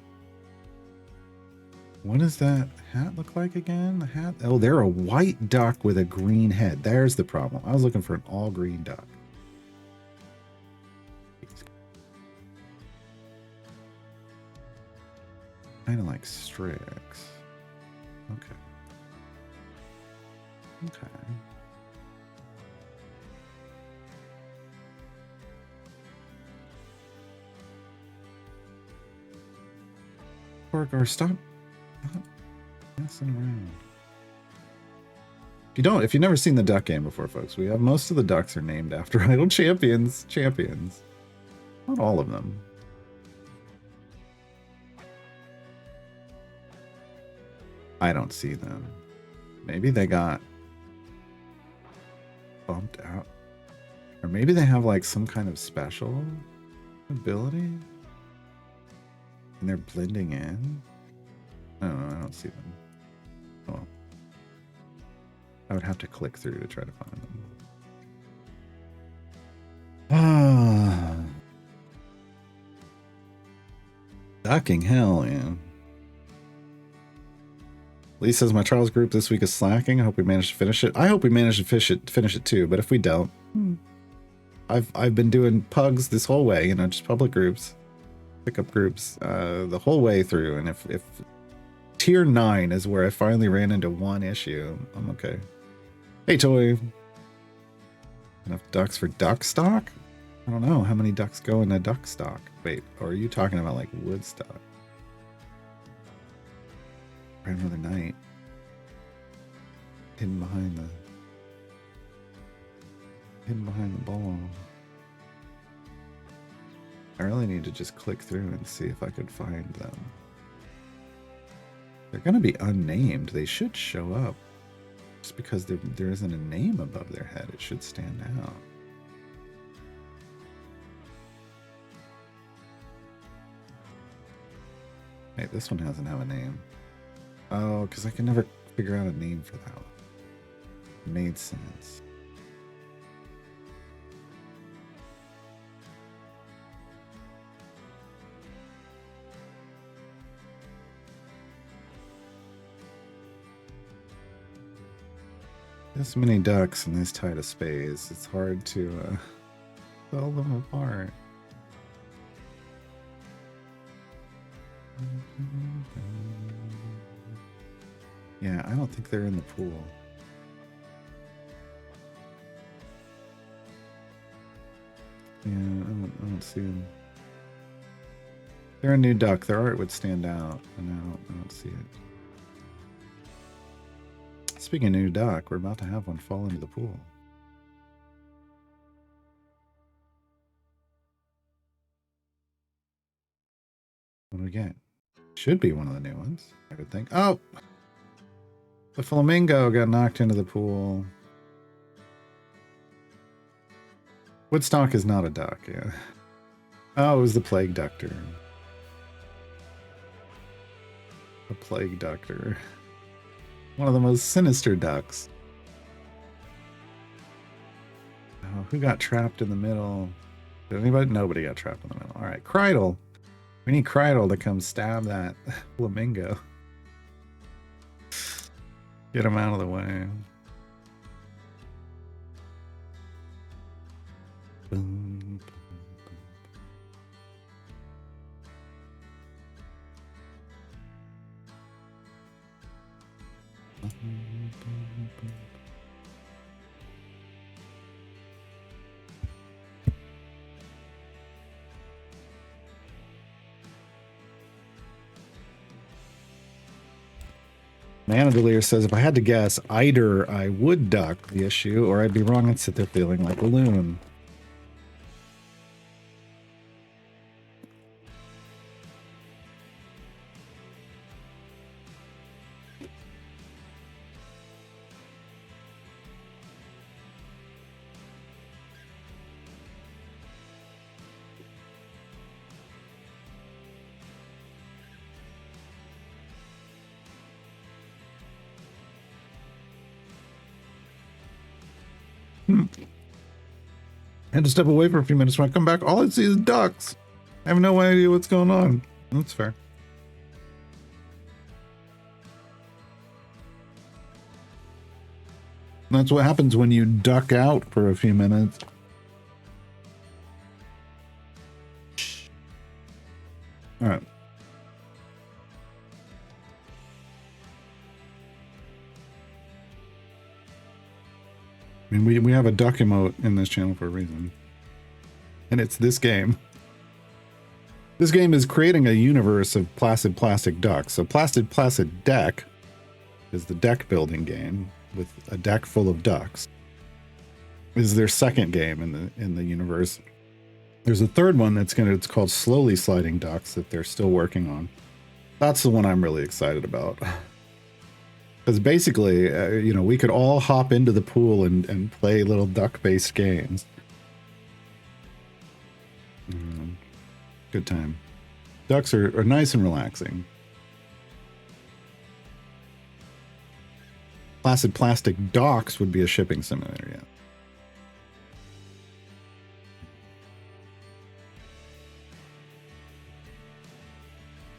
What does that hat look like again? The hat? Oh, they're a white duck with a green head. There's the problem. I was looking for an all green duck. Kind of like Strix. Okay. Okay. Borgar, stop messing around. If you've never seen the duck game before, folks, we have most of the ducks are named after idle champions. Not all of them. I don't see them. Maybe they got bumped out. Or maybe they have like some kind of special ability. And they're blending in. I don't know, I don't see them. Oh well. I would have to click through to try to find them. Ah. Ducking hell, yeah. Lee says my trials group this week is slacking. I hope we manage to finish it. I hope we manage to finish it too, but if we don't, I've been doing pugs this whole way, just public groups, pickup groups, the whole way through. And if tier 9 is where I finally ran into one issue, I'm okay. Hey, Toy. Enough ducks for duck stock? I don't know how many ducks go into duck stock. Wait, or are you talking about like wood stock? Another night. Hidden behind the ball. I really need to just click through and see if I could find them. They're gonna be unnamed. They should show up. Just because there isn't a name above their head, it should stand out. Hey, this one doesn't have a name. Oh, because I can never figure out a name for that one. Made sense. This many ducks and this tight of space, it's hard to tell them apart. Yeah, I don't think they're in the pool. Yeah, I don't see them. They're a new duck. Their art would stand out, and I don't see it. Speaking of new duck, we're about to have one fall into the pool. What do we get? Should be one of the new ones, I would think. Oh! The flamingo got knocked into the pool. Woodstock is not a duck, yeah. Oh, it was the plague doctor. The plague doctor. One of the most sinister ducks. Oh, who got trapped in the middle? Did anybody? Nobody got trapped in the middle. All right, Kreidel. We need Kreidel to come stab that flamingo. Get him out of the way. Boom. Manadelier says, if I had to guess, either I would duck the issue or I'd be wrong and sit there feeling like a loon. I had to step away for a few minutes. When I come back, all I see is ducks. I have no idea what's going on. That's fair. That's what happens when you duck out for a few minutes. All right. I mean, we have a duck emote in this channel for a reason. And it's this game. This game is creating a universe of Placid Plastic ducks. So Placid Placid Deck is the deck building game with a deck full of ducks. This is their second game in the universe. There's a third one it's called Slowly Sliding Ducks that they're still working on. That's the one I'm really excited about. Because basically, you know, we could all hop into the pool and play little duck-based games. Good time. Ducks are nice and relaxing. Placid Plastic Docks would be a shipping simulator, yeah.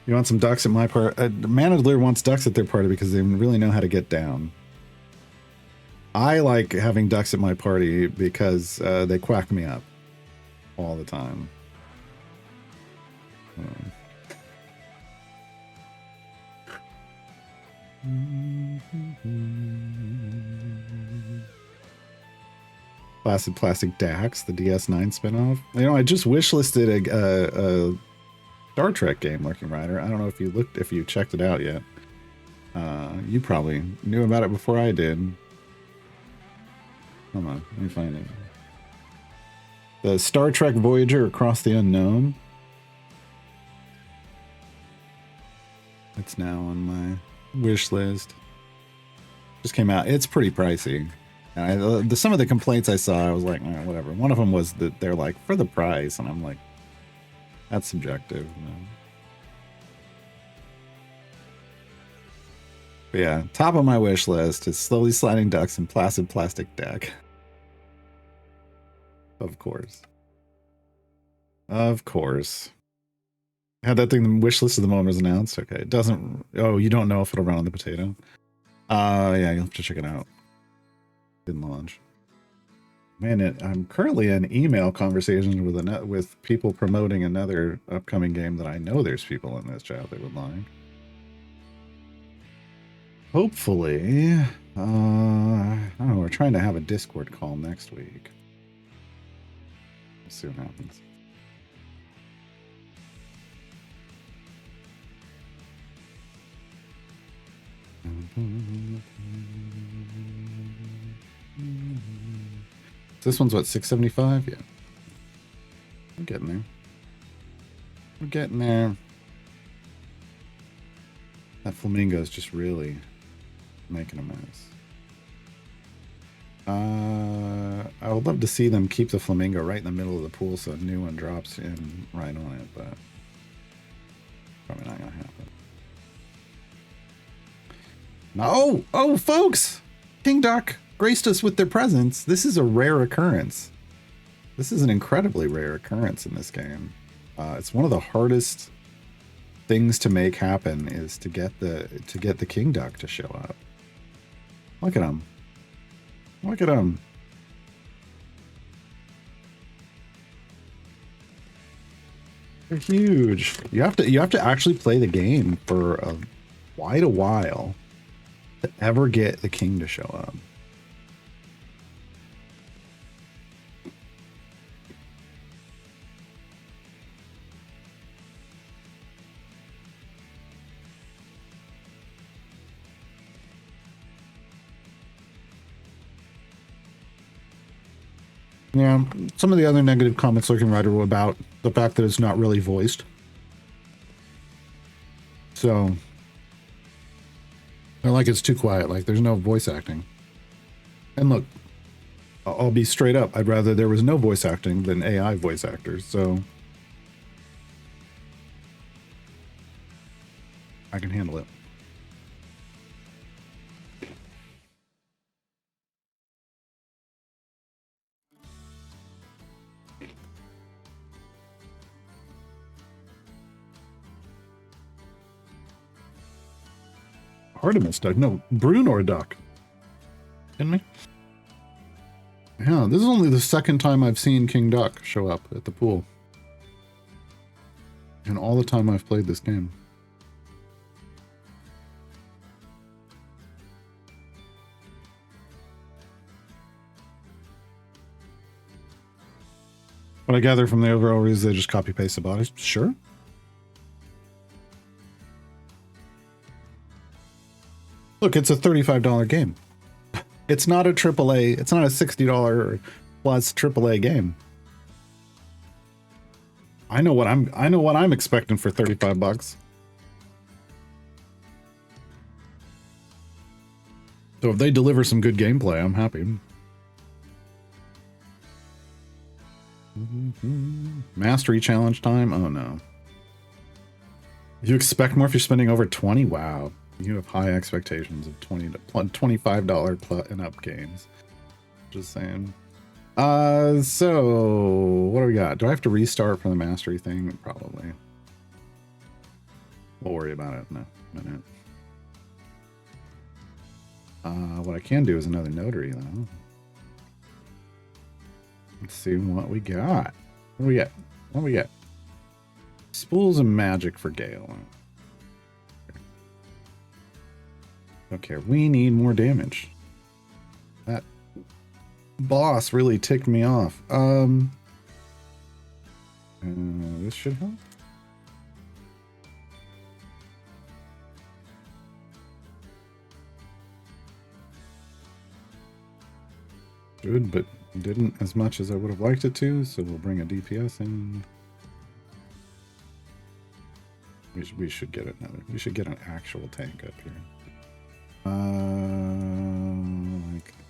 You want some ducks at my party? Manadler wants ducks at their party because they really know how to get down. I like having ducks at my party because they quack me up all the time. Placid Plastic Dax, the DS9 spinoff. You know, I just wishlisted a Star Trek game, Lurking Rider. I don't know if you checked it out yet. You probably knew about it before I did. Hold on, let me find it. The Star Trek Voyager Across the Unknown. It's now on my wish list. Just came out. It's pretty pricey. And some of the complaints I saw, I was like, whatever. One of them was that they're like, for the price. And I'm like, that's subjective. But yeah, top of my wish list is Slowly Sliding Ducks and Placid Plastic Deck. Of course. Of course. Had that thing, the wish list of the moment was announced. Okay, it doesn't. Oh, you don't know if it'll run on the potato. Yeah, you'll have to check it out. Didn't launch. Man, I'm currently in email conversations with people promoting another upcoming game that I know there's people in this chat that would like. Hopefully, I don't know, we're trying to have a Discord call next week. We'll see what happens. This one's what, 675? Yeah. We're getting there. We're getting there. That flamingo is just really making a mess. I would love to see them keep the flamingo right in the middle of the pool so a new one drops in right on it, but probably not gonna happen. No! Oh, folks! King Duck graced us with their presence. This is a rare occurrence. This is an incredibly rare occurrence in this game. It's one of the hardest things to make happen is to get the King Duck to show up. Look at them. Look at them. They're huge. You have to actually play the game for quite a while to ever get the king to show up. Yeah, some of the other negative comments I can write are about the fact that it's not really voiced. So, they're like it's too quiet, like there's no voice acting. And look, I'll be straight up, I'd rather there was no voice acting than AI voice actors, so I can handle it. Artemis duck? No, Brunnor duck. Kidding me? Yeah, this is only the second time I've seen King Duck show up at the pool. And all the time I've played this game. What I gather from the overall is they just copy paste the bodies. Sure. Look, it's a $35 game. It's not a AAA. It's not a $60 plus AAA game. I know what I'm expecting for 35 bucks. So if they deliver some good gameplay, I'm happy. Mastery challenge time? Oh no. You expect more if you're spending over 20? Wow. You have high expectations of $20 to $25 and up games. Just saying. So what do we got? Do I have to restart from the mastery thing? Probably. We'll worry about it in a minute. What I can do is another notary though. Let's see what we got. What do we get? What do we get? Spools of magic for Gale. Okay, we need more damage. That boss really ticked me off. This should help. Good, but didn't as much as I would have liked it to, so we'll bring a DPS in. We should get another. We should get an actual tank up here.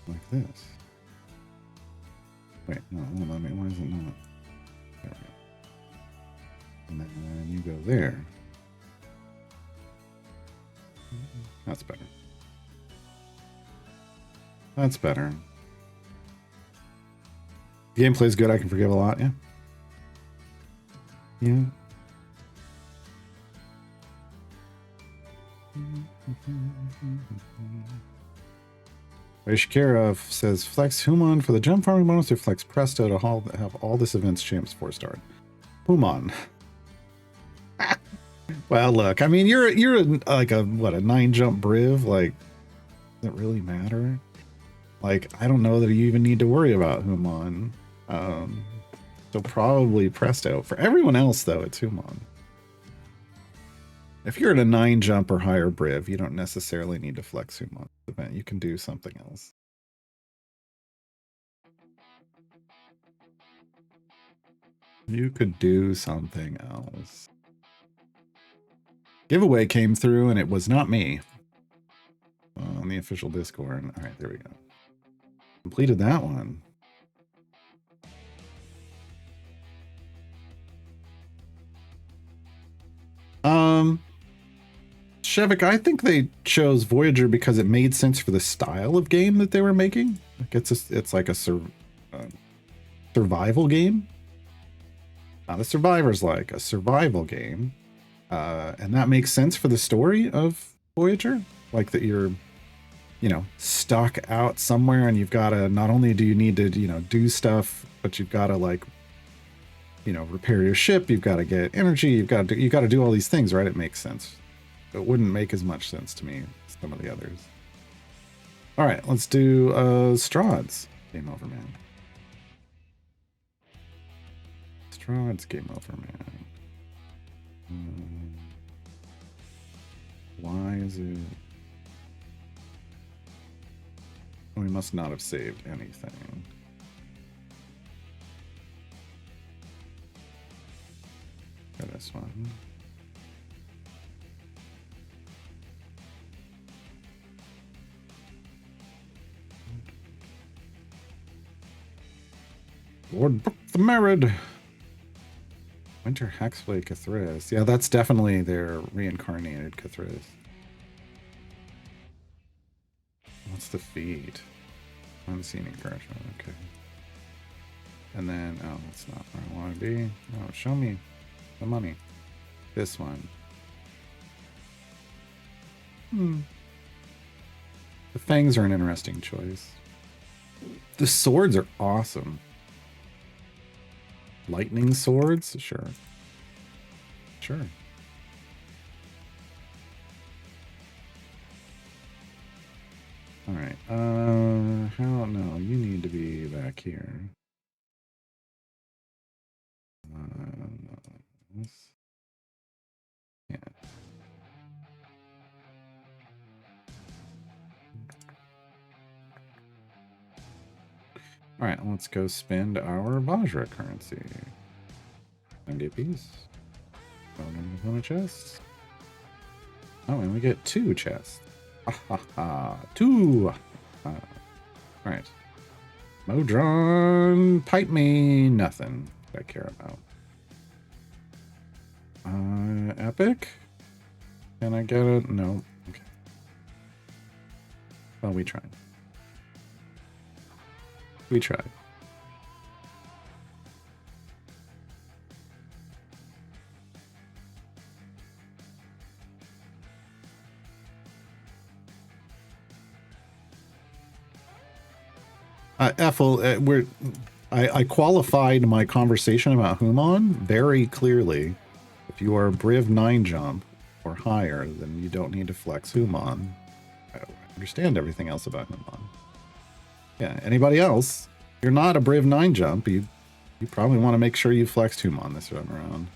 Like this. Wait, no, hold on. Why is it not? There we go. And then you go there. That's better. That's better. The gameplay's good. I can forgive a lot. Yeah. Yeah. Shakira says flex Human for the gem farming bonus or flex Presto to have all this events champs 4-starred. Human. Well, look, I mean, you're like a 9-jump Briv. Like, does it really matter? Like, I don't know that you even need to worry about Human. So probably Presto. For everyone else, though, it's Human. If you're at a 9-jump or higher Briv, you don't necessarily need to flex Human event. You can do something else. You could do something else. Giveaway came through and it was not me. On the official Discord. All right, there we go. Completed that one. Shevik, I think they chose Voyager because it made sense for the style of game that they were making. Like it's like a survival game. Not a survivor's like a survival game. And that makes sense for the story of Voyager. Like that you're you know, stuck out somewhere and you've got to, not only do you need to, you know, do stuff, but you've got to like, you know, repair your ship, you've got to get energy, you got to do all these things, right? It makes sense. It wouldn't make as much sense to me as some of the others. All right, let's do Strahd's Game Over Man. Strahd's Game Over Man. Why is it? We must not have saved anything. Go this one. Lord Book the Married. Winter Hexblade Cathris. Yeah, that's definitely their reincarnated Cathris. What's the feed? Unseen encouragement. Okay. And then, oh, that's not where I want to be. No, show me the money. This one. The fangs are an interesting choice. The swords are awesome. Lightning swords? Sure. Sure. All right. How? No, you need to be back here. Yeah. All right, let's go spend our Vajra currency. 90 apiece. Going to chests. Oh, and we get 2 chests. Ha ha. 2. All right. Modron, pipe me nothing I care about. Epic? Can I get it? No. Okay. Well, we tried. We tried. Ethel, I qualified my conversation about Human very clearly. If you are Briv 9 jump or higher, then you don't need to flex Human. I understand everything else about Human. Yeah, anybody else, you're not a Briv 9 jump, you probably want to make sure you flexed Human this run around.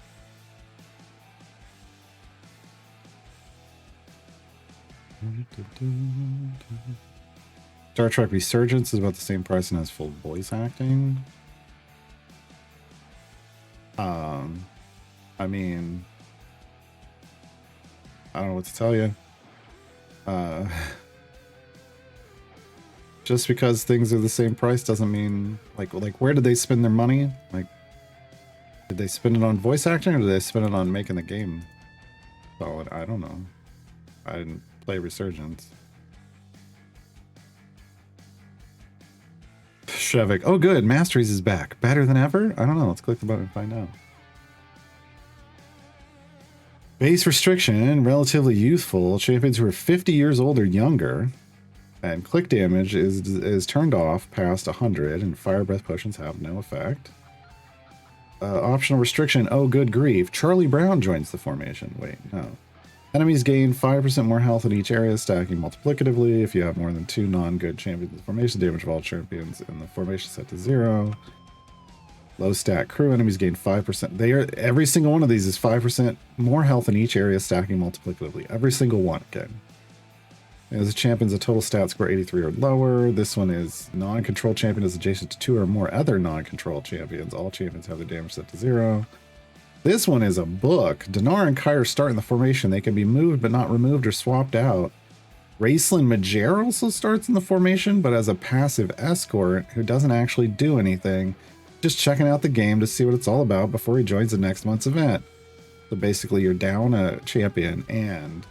Star Trek Resurgence is about the same price and has full voice acting. I mean, I don't know what to tell you. Just because things are the same price doesn't mean like where did they spend their money? Like, did they spend it on voice acting or did they spend it on making the game solid? I don't know. I didn't play Resurgence. Shevik. Oh, good. Masteries is back. Better than ever? I don't know. Let's click the button and find out. Base restriction. Relatively youthful. Champions who are 50 years old or younger. And click damage is turned off past 100. And fire breath potions have no effect. Optional restriction. Oh, good grief. Charlie Brown joins the formation. Wait, no. Enemies gain 5% more health in each area, stacking multiplicatively. If you have more than 2 non-good champions in the formation, damage of all champions in the formation set to 0. Low stat crew enemies gain 5%. Every single one of these is 5% more health in each area, stacking multiplicatively. Every single one, okay. As a champion's a total stat score 83 or lower. This one is non-control champion is adjacent to 2 or more other non-control champions. All champions have their damage set to 0. This one is a book. Dinar and Kyre start in the formation. They can be moved but not removed or swapped out. Raceland Majer also starts in the formation, but as a passive escort who doesn't actually do anything, just checking out the game to see what it's all about before he joins the next month's event. So basically you're down a champion and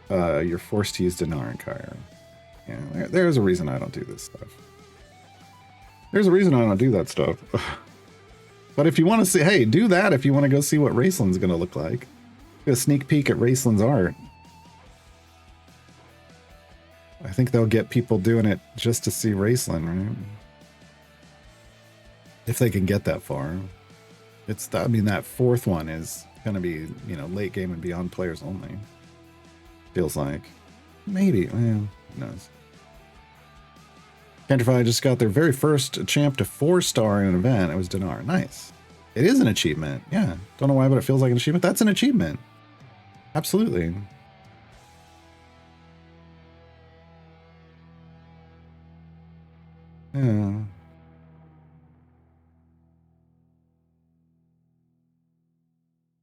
you're forced to use Dinar and Kyre. Yeah, there's a reason I don't do this stuff. There's a reason I don't do that stuff. But if you want to see, hey, do that if you want to go see what Raceland's going to look like. Get a sneak peek at Raceland's art. I think they'll get people doing it just to see Raceland, right? If they can get that far. I mean, that fourth one is going to be, you know, late game and beyond players only. Feels like. Maybe. Well, who knows? Canterfy just got their very first champ to 4-star in an event. It was Dinar. Nice. It is an achievement. Yeah. Don't know why, but it feels like an achievement. That's an achievement. Absolutely. Yeah.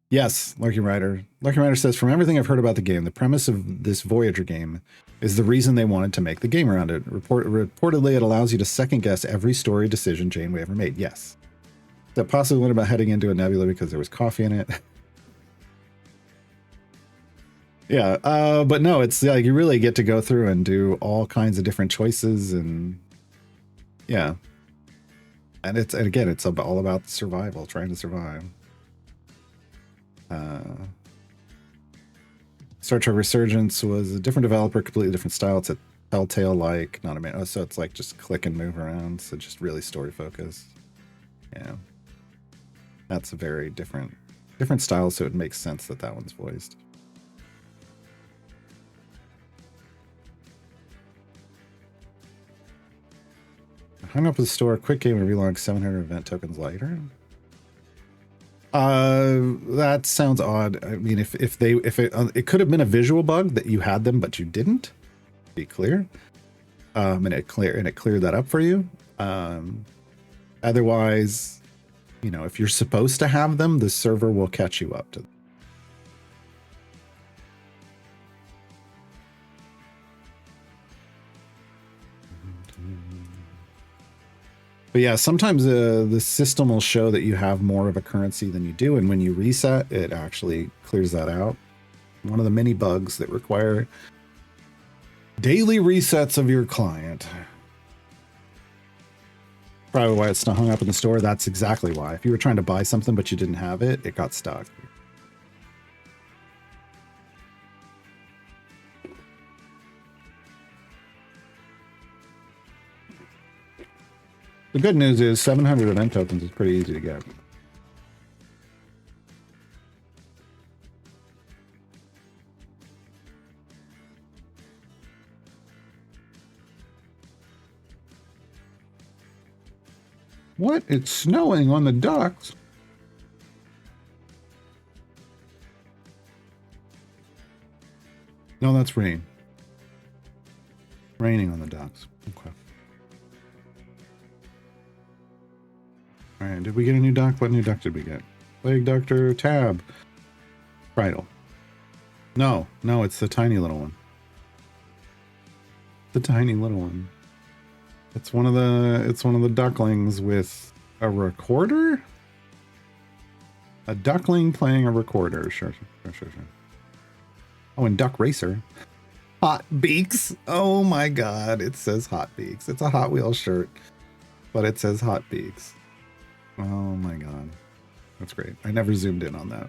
Yes, Lucky Rider. Lucky Rider says, from everything I've heard about the game, the premise of this Voyager game is the reason they wanted to make the game around it. Reportedly, it allows you to second guess every story decision Janeway ever made. Yes. That possibly went about heading into a nebula because there was coffee in it. Yeah, but no, it's like you really get to go through and do all kinds of different choices, and yeah. And again, it's all about survival, trying to survive. Star Trek Resurgence was a different developer, completely different style. It's a Telltale-like, not a man. Oh, so it's like just click and move around. So just really story focused. Yeah, that's a very different style. So it makes sense that one's voiced. I hung up at the store. Quick game and relaunch 700 event tokens later. That sounds odd. I mean, if it could have been a visual bug that you had them but you didn't, be clear. And it cleared that up for you. Otherwise, you know, if you're supposed to have them, the server will catch you up to them. But yeah, sometimes the system will show that you have more of a currency than you do, and when you reset, it actually clears that out. One of the many bugs that require daily resets of your client. Probably why it's still hung up in the store. That's exactly why. If you were trying to buy something but you didn't have it, it got stuck. The good news is 700 event tokens is pretty easy to get. What? It's snowing on the docks. No, that's rain. Raining on the docks. Okay. All right, did we get a new dock? What new dock did we get? Plague Doctor Tab. Bridal. No, it's the tiny little one. The tiny little one. It's one of the ducklings with a recorder? A duckling playing a recorder. Sure. Oh, and Duck Racer. Hot Beaks. Oh my god, it says Hot Beaks. It's a Hot Wheels shirt, but it says Hot Beaks. Oh my god. That's great. I never zoomed in on that.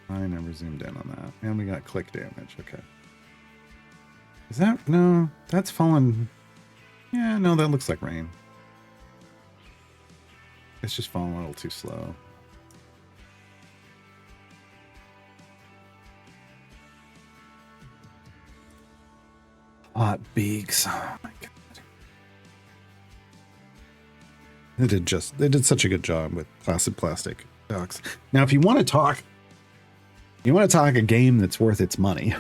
And we got click damage. Okay. Is that... No, that's fallen... Yeah, no, that looks like rain. It's just falling a little too slow. Hot Beaks. Oh my god. They did such a good job with Placid Plastic Ducks. Now, if you want to talk a game that's worth its money,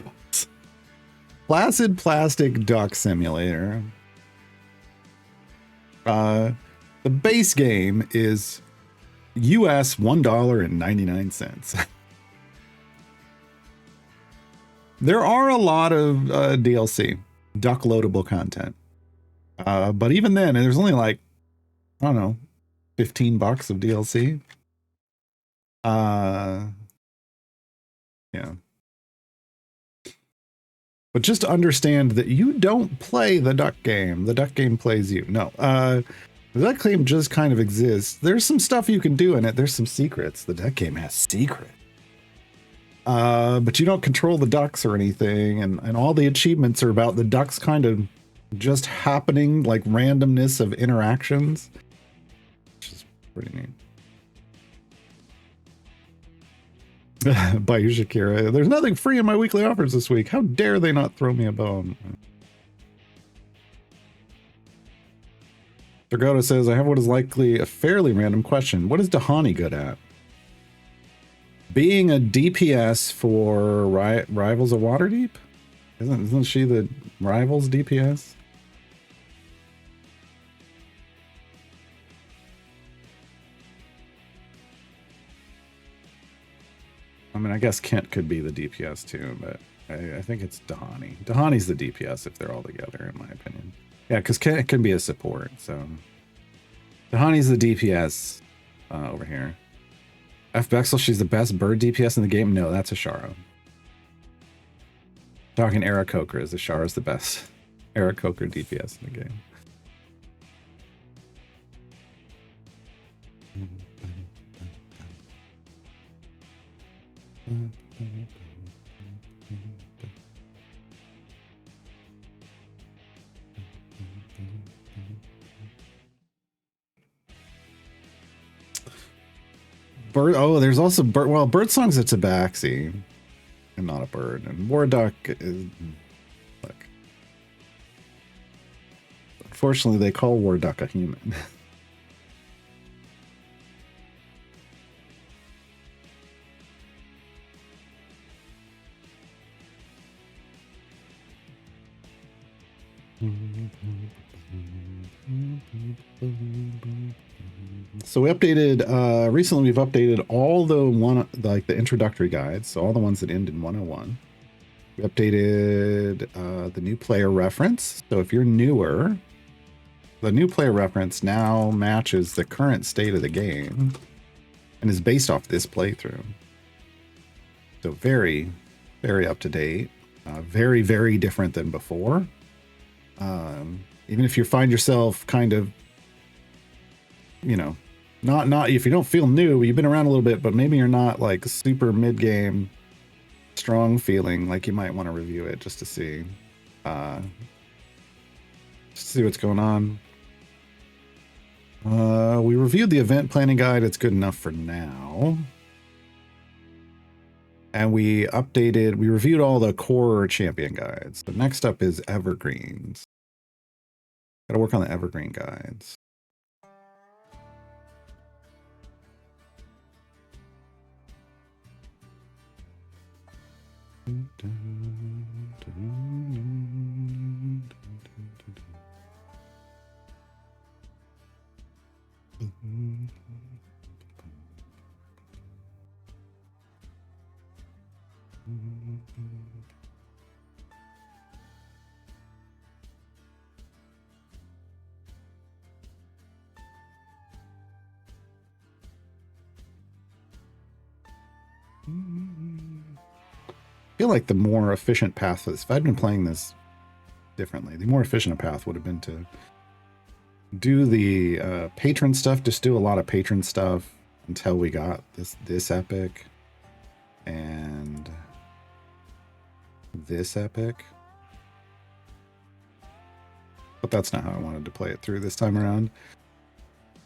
Placid Plastic Duck Simulator. The base game is US $1.99. There are a lot of DLC, duck loadable content. But even then, there's only like, I don't know, $15 of DLC. Yeah. But just to understand that you don't play the duck game. The duck game plays you. No. The duck game just kind of exists. There's some stuff you can do in it. There's some secrets. The duck game has secrets. But you don't control the ducks or anything, and all the achievements are about the ducks kind of just happening, like randomness of interactions, which is pretty neat. By Shakira, there's nothing free in my weekly offers this week. How dare they not throw me a bone? Dragoda says, I have what is likely a fairly random question. What is Dahani good at? Being a DPS for Rivals of Waterdeep? Isn't she the Rivals DPS? I mean, I guess Kent could be the DPS too, but I think it's Dahani. Dahani's the DPS if they're all together, in my opinion. Yeah, because Kent can be a support, so... Dahani's the DPS over here. F. Bexel, she's the best bird DPS in the game? No, that's Ashara. Talking Aarakocra is Ashara's the best Aarakocra DPS in the game. Bird. Oh, there's also bird. Well, Birdsong's a tabaxi and not a bird. And War Duck is. Look. Unfortunately, they call War Duck a human. So we updated recently. We've updated all the introductory guides, so all the ones that end in 101. We updated the new player reference. So if you're newer, the new player reference now matches the current state of the game and is based off this playthrough. So very, very up to date. Very, very different than before. Even if you find yourself kind of, you know, not if you don't feel new, you've been around a little bit, but maybe you're not like super mid-game strong feeling, like you might want to review it just to see what's going on. We reviewed the event planning guide. It's good enough for now. And we reviewed all the core champion guides. So next up is evergreens. Gotta work on the evergreen guides. I feel like the more efficient path is, if I'd been playing this differently, the more efficient a path would have been to do the patron stuff, just do a lot of patron stuff until we got this epic and this epic. But that's not how I wanted to play it through this time around.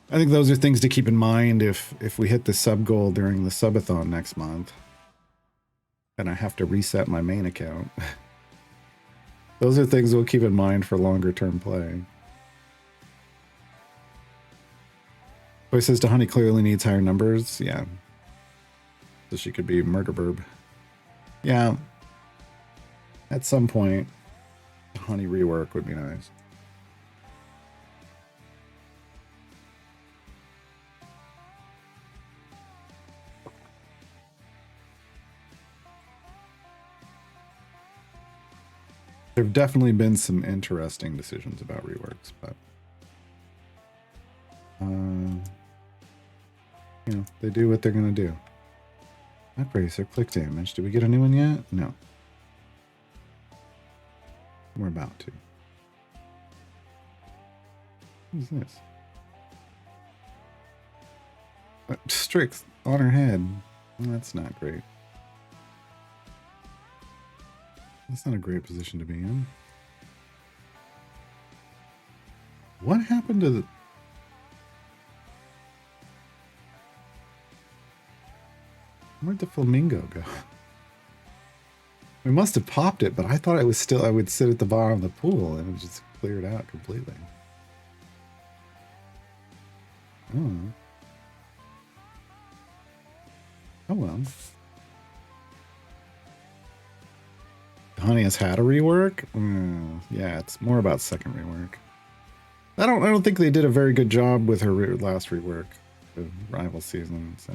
I think those are things to keep in mind if we hit the sub goal during the subathon next month. And I have to reset my main account. Those are things we'll keep in mind for longer term play. Boy says Dahani clearly needs higher numbers. Yeah. So she could be Murder Burb. Yeah. At some point, Dahani rework would be nice. There have definitely been some interesting decisions about reworks, but you know, they do what they're gonna do. Upracer, click damage. Did we get a new one yet? No. We're about to. Who's this? Strix on her head. That's not great. That's not a great position to be in. What happened to the... Where'd the flamingo go? We must have popped it, but I thought it was still... I would sit at the bottom of the pool and it just cleared out completely. Oh. Oh well. Honey has had a rework? Yeah, it's more about second rework. I don't think they did a very good job with her last rework, the rival season. So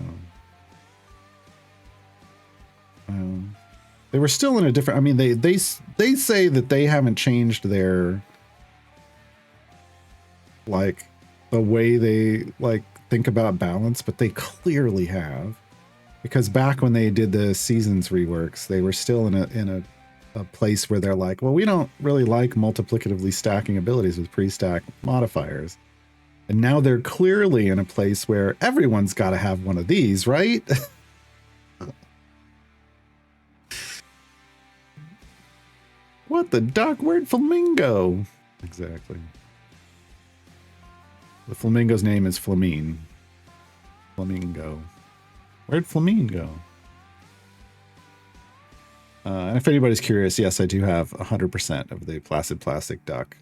they were still in a different. I mean, they say that they haven't changed their like the way they like think about balance, but they clearly have, because back when they did the seasons reworks, they were still in a place where they're like, well, we don't really like multiplicatively stacking abilities with pre-stack modifiers. And now they're clearly in a place where everyone's got to have one of these, right? What the duck? Where'd Flamingo? Exactly. The flamingo's name is Flamine. Flamingo. Where'd Flamine go? And if anybody's curious, yes, I do have 100% of the Placid Plastic Duck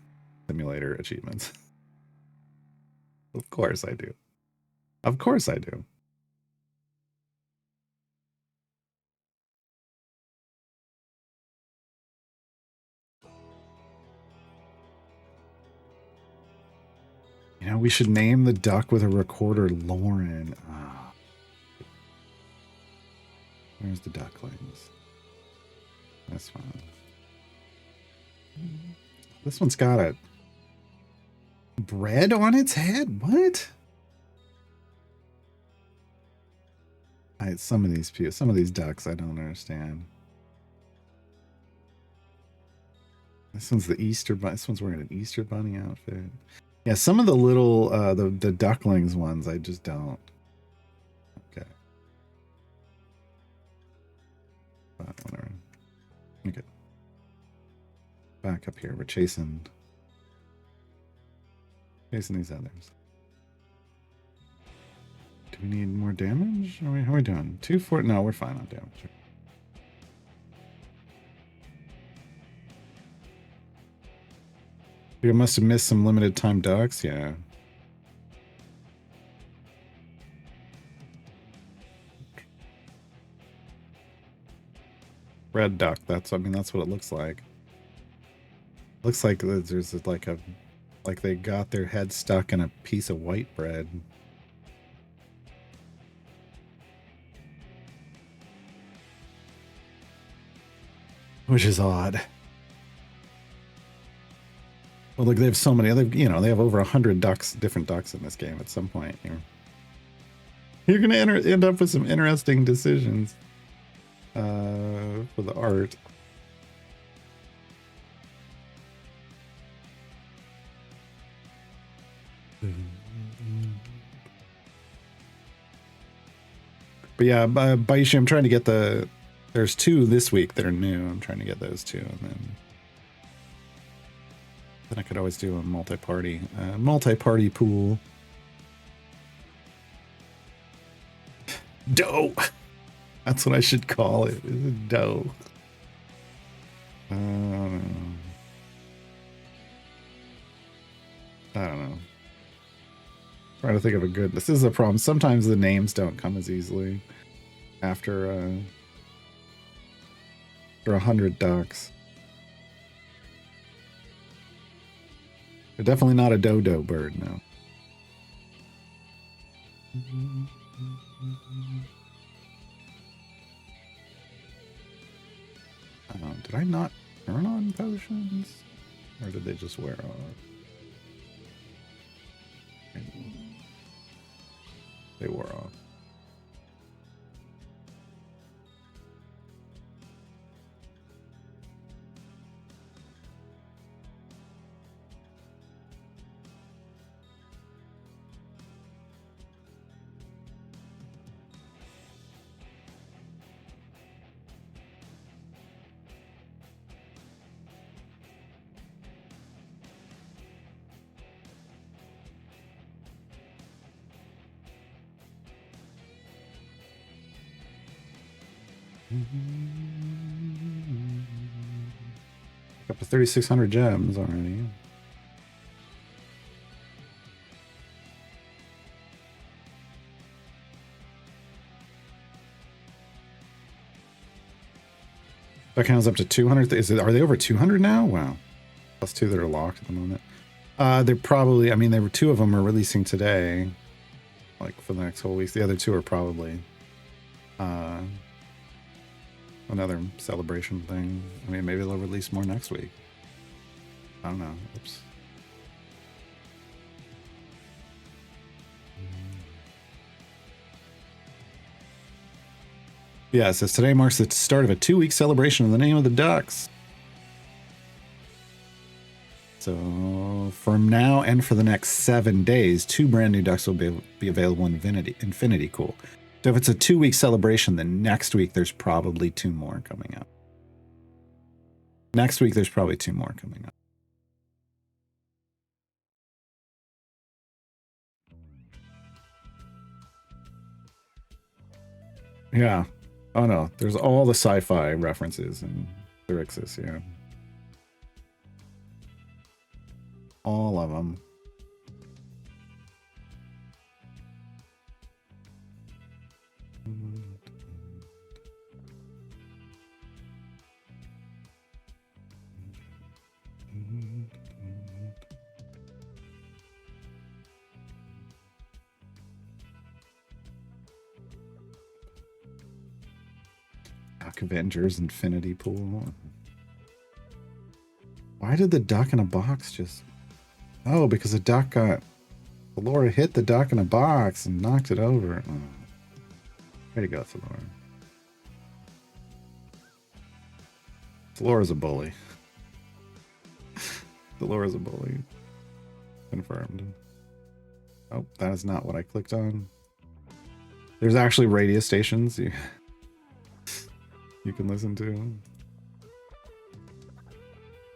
Simulator achievements. Of course I do. Of course I do. You know, we should name the duck with a recorder Lauren. Oh. Where's the ducklings? That's fine. This one's got a bread on its head? What? Some of these ducks I don't understand. This one's the Easter bunny. This one's wearing an Easter bunny outfit. Yeah, some of the little the ducklings ones I just don't. Okay. But whatever. Okay. Back up here. We're chasing these others. Do we need more damage? How are we doing? 240? No, we're fine on damage. You must have missed some limited time ducks. Yeah. Red duck. That's what it looks like. Looks like there's like they got their head stuck in a piece of white bread. Which is odd. Well, look, they have so many other, they have over 100 different ducks in this game at some point. You're going to end up with some interesting decisions for the art. But yeah, Baishi, I'm trying to get there's 2 this week that are new. I'm trying to get those 2, and then I could always do a multi-party pool. Dough. That's what I should call it. Is it dough? I don't know. Trying to think of a good. This is a problem. Sometimes the names don't come as easily after 100 ducks. They're definitely not a dodo bird, no. Did I not turn on potions? Or did they just wear off? They wore off. Up to 3,600 gems already. That counts up to 200. Are they over 200 now? Wow. Plus 2 that are locked at the moment. They're probably, I mean, there were 2 of them are releasing today, like for the next whole week. The other 2 are probably another celebration thing. I mean, maybe they'll release more next week. I don't know. Oops. Yeah, it says today marks the start of a 2-week celebration in the name of the ducks. So from now and for the next 7 days, 2 brand new ducks will be available in Infinity Cool. So if it's a 2-week celebration, then next week there's probably 2 more coming up. Next week there's probably 2 more coming up. Yeah. Oh no, there's all the sci-fi references in Therixis, yeah. All of them. Duck Avengers Infinity Pool. Why did the duck in a box just... Oh, because the duck got... Laura hit the duck in a box and knocked it over. Oh. Way to go, Thalora. Thalora's a bully. Thalora's a bully. Confirmed. Oh, that is not what I clicked on. There's actually radio stations you can listen to.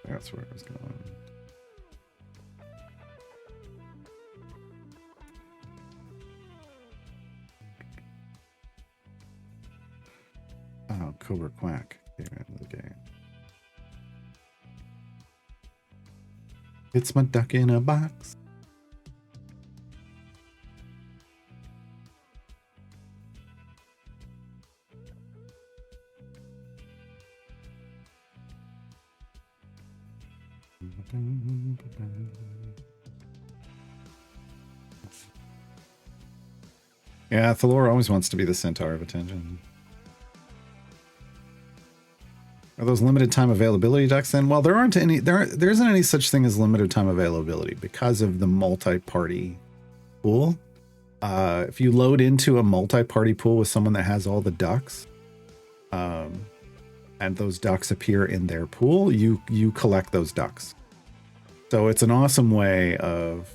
That's where I was going. Oh, Cobra Quack came into the game. It's my duck in a box. Yeah, Thalora always wants to be the centaur of attention. Are those limited time availability ducks then? Well, there aren't any. There isn't any such thing as limited time availability because of the multi-party pool. If you load into a multi-party pool with someone that has all the ducks, and those ducks appear in their pool, you collect those ducks. So it's an awesome way of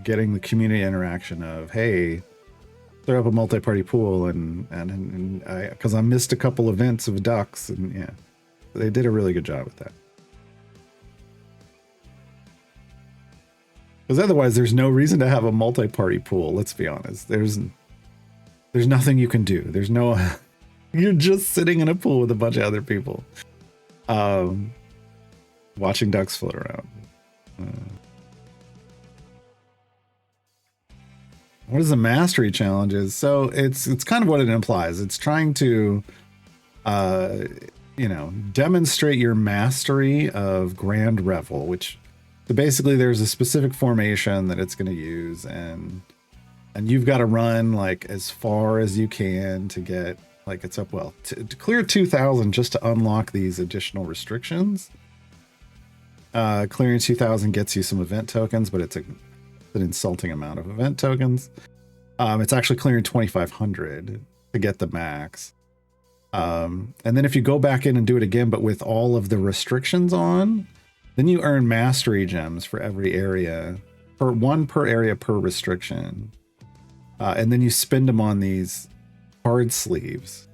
getting the community interaction of, hey, throw up a multi-party pool and because I missed a couple events of ducks, and yeah, they did a really good job with that. Because otherwise there's no reason to have a multi-party pool, let's be honest. There's nothing you can do. There's no you're just sitting in a pool with a bunch of other people watching ducks float around. What is the mastery challenges? So it's kind of what it implies. It's trying to demonstrate your mastery of Grand Revel, which so basically there's a specific formation that it's going to use, and you've got to run like as far as you can to get like it's up to clear 2,000 just to unlock these additional restrictions. Clearing 2,000 gets you some event tokens, but it's an insulting amount of event tokens. It's actually clearing 2,500 to get the max. And then if you go back in and do it again, but with all of the restrictions on, then you earn mastery gems for every area, one per area per restriction. And then you spend them on these card sleeves.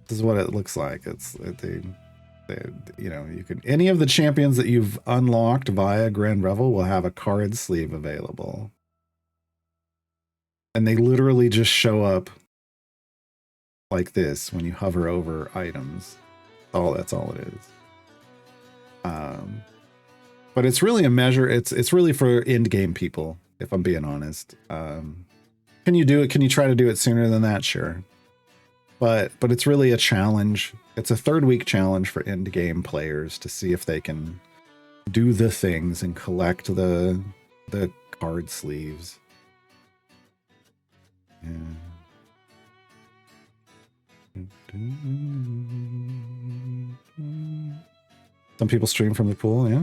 This is what it looks like. You can, any of the champions that you've unlocked via Grand Revel will have a card sleeve available. And they literally just show up like this when you hover over items. Oh, that's all it is. But it's really a measure. It's really for end game people, if I'm being honest. Can you do it? Can you try to do it sooner than that? Sure. But it's really a challenge. It's a 3rd week challenge for end game players to see if they can do the things and collect the card sleeves. Yeah. Some people stream from the pool. Yeah.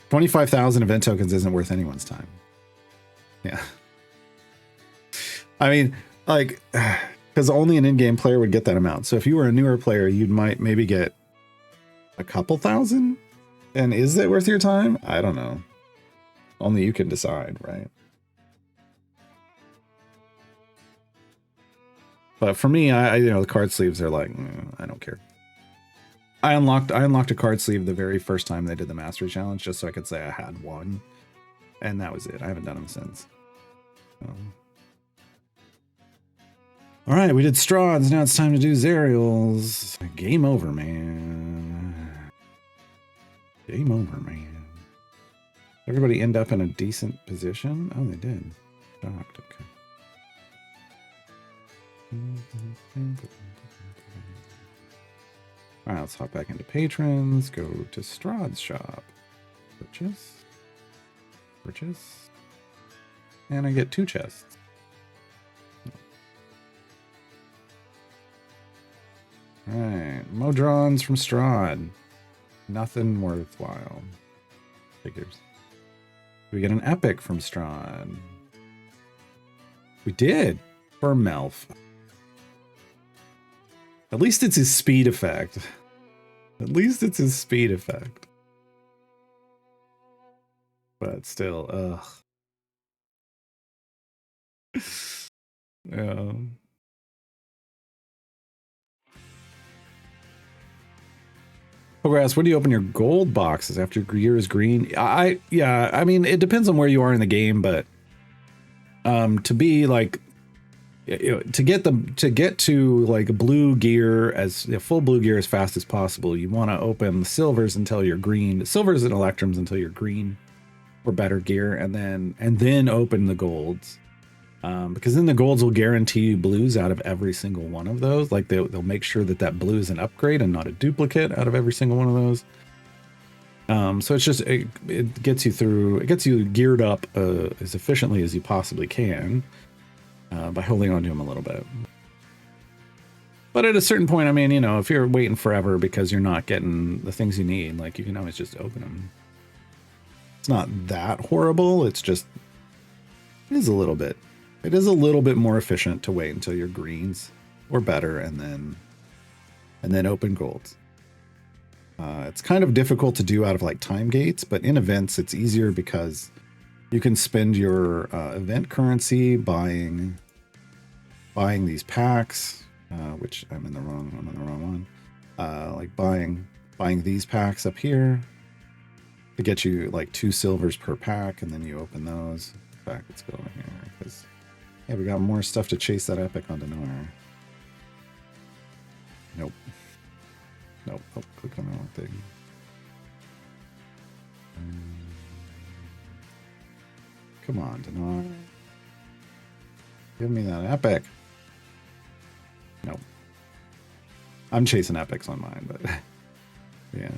25,000 event tokens isn't worth anyone's time. Yeah. I mean, like, because only an in-game player would get that amount. So if you were a newer player, you might maybe get a couple thousand. And is it worth your time? I don't know. Only you can decide, right? But for me, I the card sleeves are like, I don't care. I unlocked a card sleeve the very first time they did the Mastery Challenge, just so I could say I had one. And that was it. I haven't done them since. All right, we did Strahds. Now it's time to do Zerials. Game over, man. Game over, man. Everybody end up in a decent position? Oh, they did. Shocked. Okay. All right, let's hop back into patrons. Go to Strahd's shop. Purchase. Purchase. And I get 2 chests. All right, Modrons from Strahd. Nothing worthwhile. Figures. We get an epic from Strahd. We did. For Melf. At least it's his speed effect. At least it's his speed effect. But still, ugh. Yeah. Progress, when do you open your gold boxes after your gear is green? Yeah, I mean, it depends on where you are in the game, but to be like, to get to like blue gear full blue gear as fast as possible, you want to open silvers until you're green, silvers and electrums until you're green or better gear, and then open the golds, because then the golds will guarantee you blues out of every single one of those. Like they'll make sure that blue is an upgrade and not a duplicate out of every single one of those. So it's just it gets you through, it gets you geared up as efficiently as you possibly can. By holding on to them a little bit. But at a certain point, I mean, if you're waiting forever because you're not getting the things you need, like, you can always just open them. It's not that horrible. It's just, it is a little bit more efficient to wait until you're greens or better and then open golds. It's kind of difficult to do out of like time gates, but in events it's easier because you can spend your event currency buying these packs, which I'm in the wrong one. Like buying these packs up here to get you like 2 silvers per pack, and then you open those. In fact, let's go in here because yeah, we got more stuff to chase that epic onto nowhere. Nope. Oh, click on the wrong thing. Come on, Denard. Give me that epic. Nope. I'm chasing epics on mine, but yeah.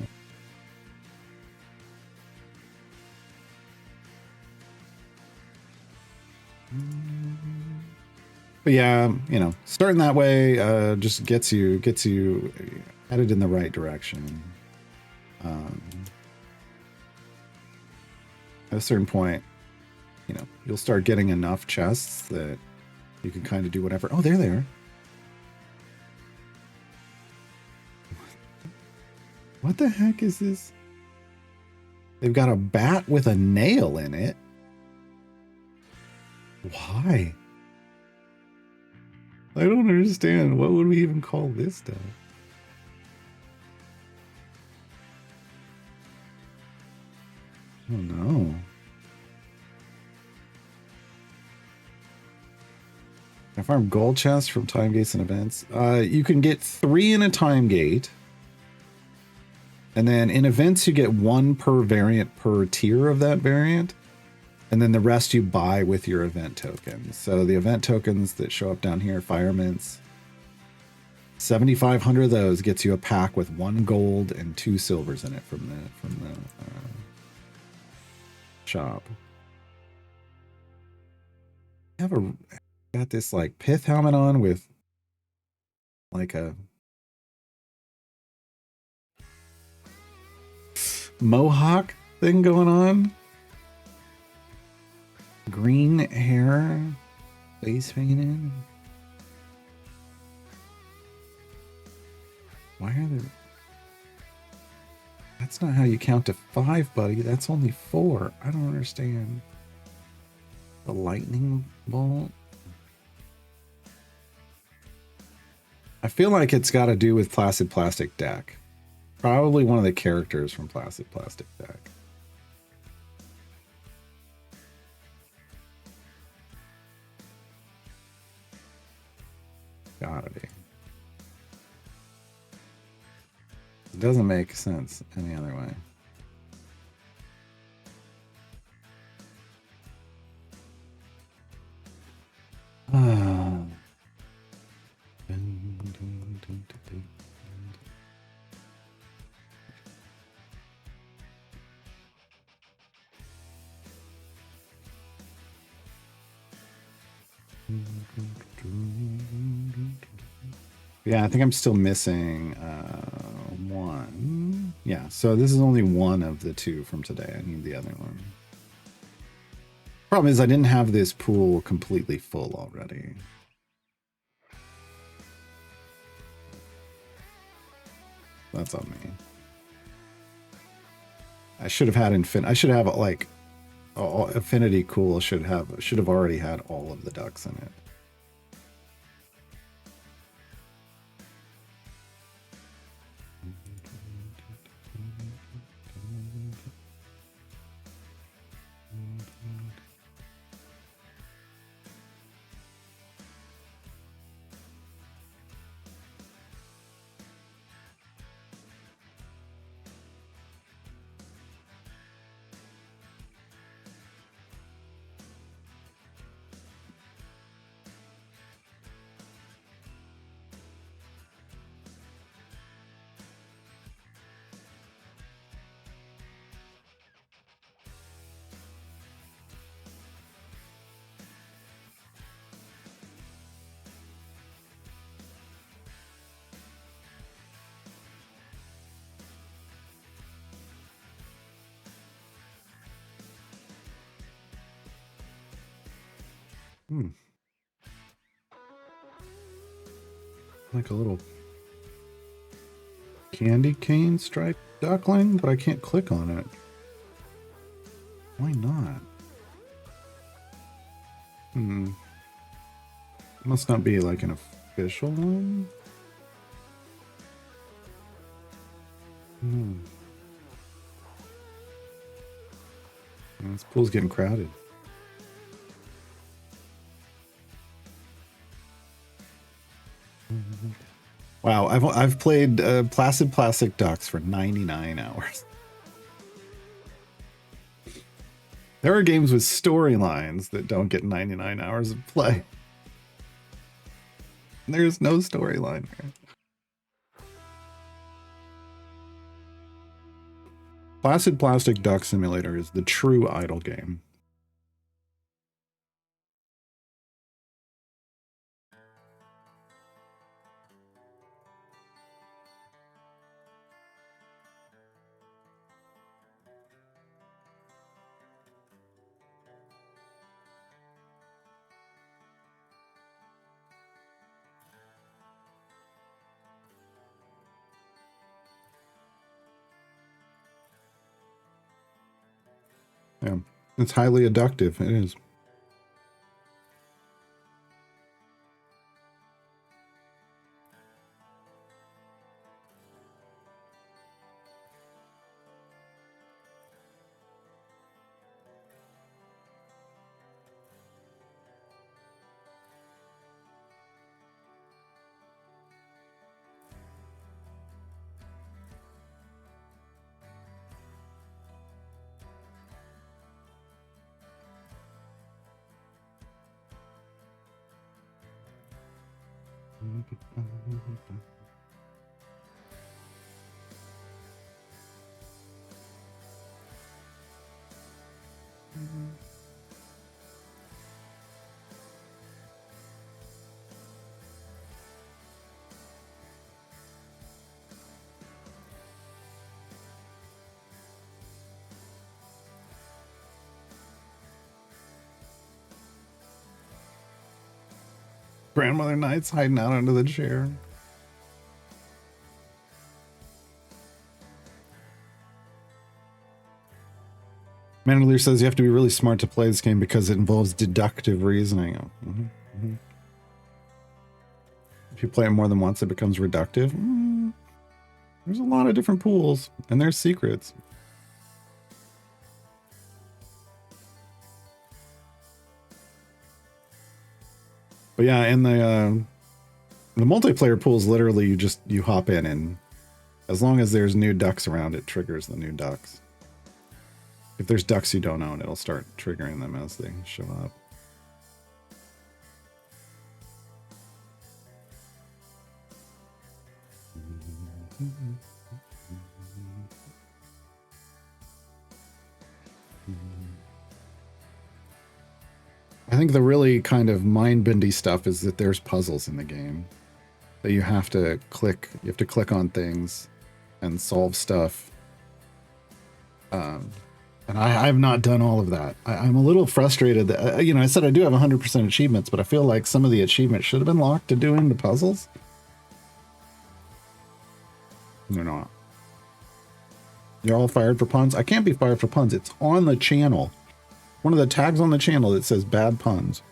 But yeah, starting that way just gets you headed in the right direction. At a certain point, you'll start getting enough chests that you can kind of do whatever. Oh, there they are. What the heck is this? They've got a bat with a nail in it. Why? I don't understand. What would we even call this stuff? Oh no. I farm gold chests from time gates and events. You can get 3 in a time gate. And then in events, you get 1 per variant per tier of that variant. And then the rest you buy with your event tokens. So the event tokens that show up down here, fire mints, 7,500 of those gets you a pack with 1 gold and 2 silvers in it from the shop. I got this like pith helmet on with like a mohawk thing going on. Green hair, face painted. Why are there? That's not how you count to 5, buddy. That's only 4. I don't understand. The lightning bolt. I feel like it's got to do with Placid Plastic Deck. Probably one of the characters from Placid Plastic Deck. Gotta be. It doesn't make sense any other way. Yeah, I think I'm still missing 1. Yeah, so this is only 1 of the 2 from today. I need the other one. Problem is I didn't have this pool completely full already. That's on me. I should have had I should have like Affinity Cool should have already had all of the ducks in it. Like a little candy cane striped duckling, but I can't click on it. Why not? Must not be like an official one. This pool's getting crowded. Wow, I've played Placid Plastic Ducks for 99 hours. There are games with storylines that don't get 99 hours of play. There's no storyline here. Placid Plastic Duck Simulator is the true idle game. Yeah, it's highly addictive. It is. Grandmother Knight's hiding out under the chair. Mandelier says you have to be really smart to play this game because it involves deductive reasoning. If you play it more than once, it becomes reductive. There's a lot of different pools, and there's secrets. But yeah, in the multiplayer pools, literally you hop in, and as long as there's new ducks around, it triggers the new ducks. If there's ducks you don't own, it'll start triggering them as they show up. I think the really kind of mind-bendy stuff is that there's puzzles in the game that you have to click. You have to click on things and solve stuff. And I have not done all of that. I'm a little frustrated that, I said I do have 100% achievements, but I feel like some of the achievements should have been locked to doing the puzzles. They're not. You're all fired for puns? I can't be fired for puns. It's on the channel. One of the tags on the channel that says bad puns.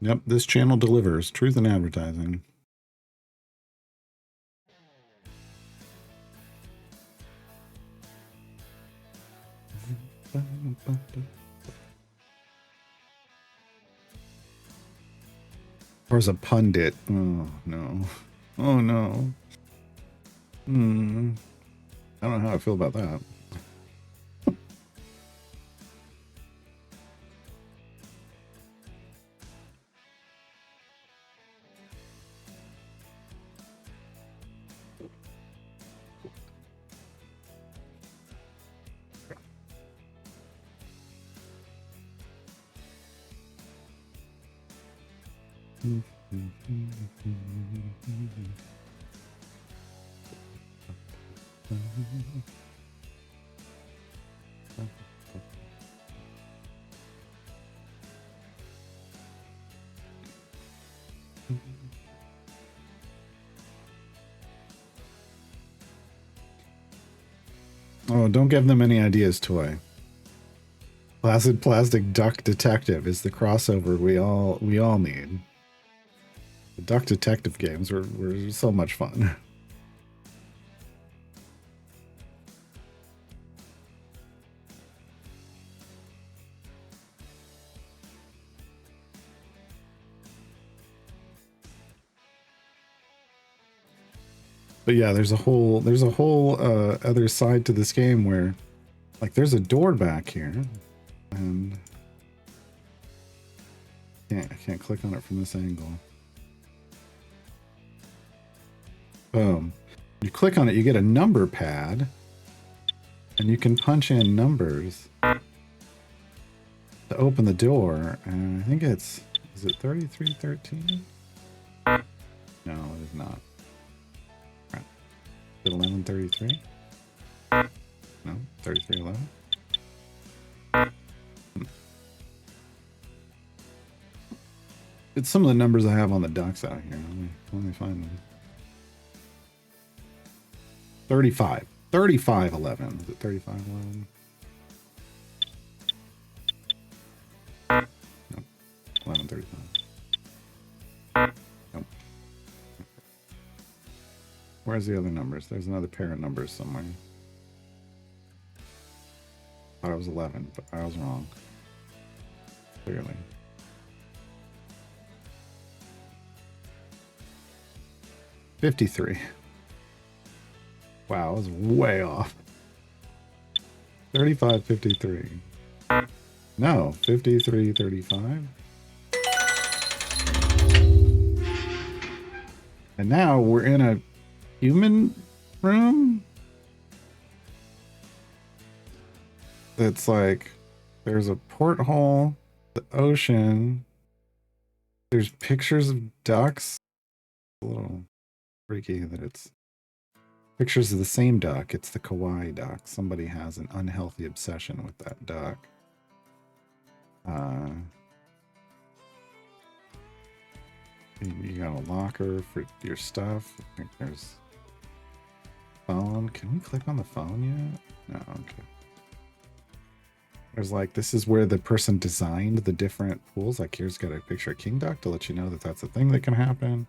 Yep, this channel delivers truth in advertising. Or as a pundit. Oh, no. Oh, no. I don't know how I feel about that. Oh, don't give them any ideas, Toy. Placid Plastic Duck Detective is the crossover we all need. The Duck Detective games were so much fun. But yeah, there's a whole other side to this game where, like, there's a door back here, and I can't click on it from this angle. Boom. You click on it, you get a number pad, and you can punch in numbers to open the door. And I think is it 3313? No, it is not. Right. Is it 1133? No, 3311. It's some of the numbers I have on the ducks out here. Let me find them. 3511. Is it 3511? No, 1133. Where's the other numbers? There's another pair of numbers somewhere. Thought it was 11, but I was wrong. Clearly. $53. Wow, I was way off. 35.53. No, 53.35. And now we're in a human room. That's like, there's a porthole, the ocean. There's pictures of ducks. A little freaky that it's pictures of the same duck. It's the kawaii duck. Somebody has an unhealthy obsession with that duck. You got a locker for your stuff. I think there's phone. Can we click on the phone yet? No, okay. There's like, this is where the person designed the different pools. Like here's got a picture of king duck to let you know that that's a thing that can happen.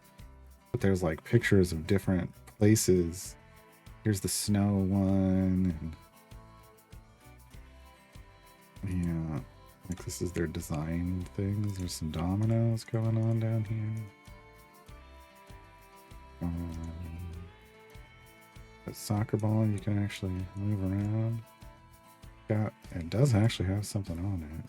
But there's like pictures of different places. Here's the snow one. And yeah, like this is their design things. There's some dominoes going on down here. A soccer ball you can actually move around. It does actually have something on it.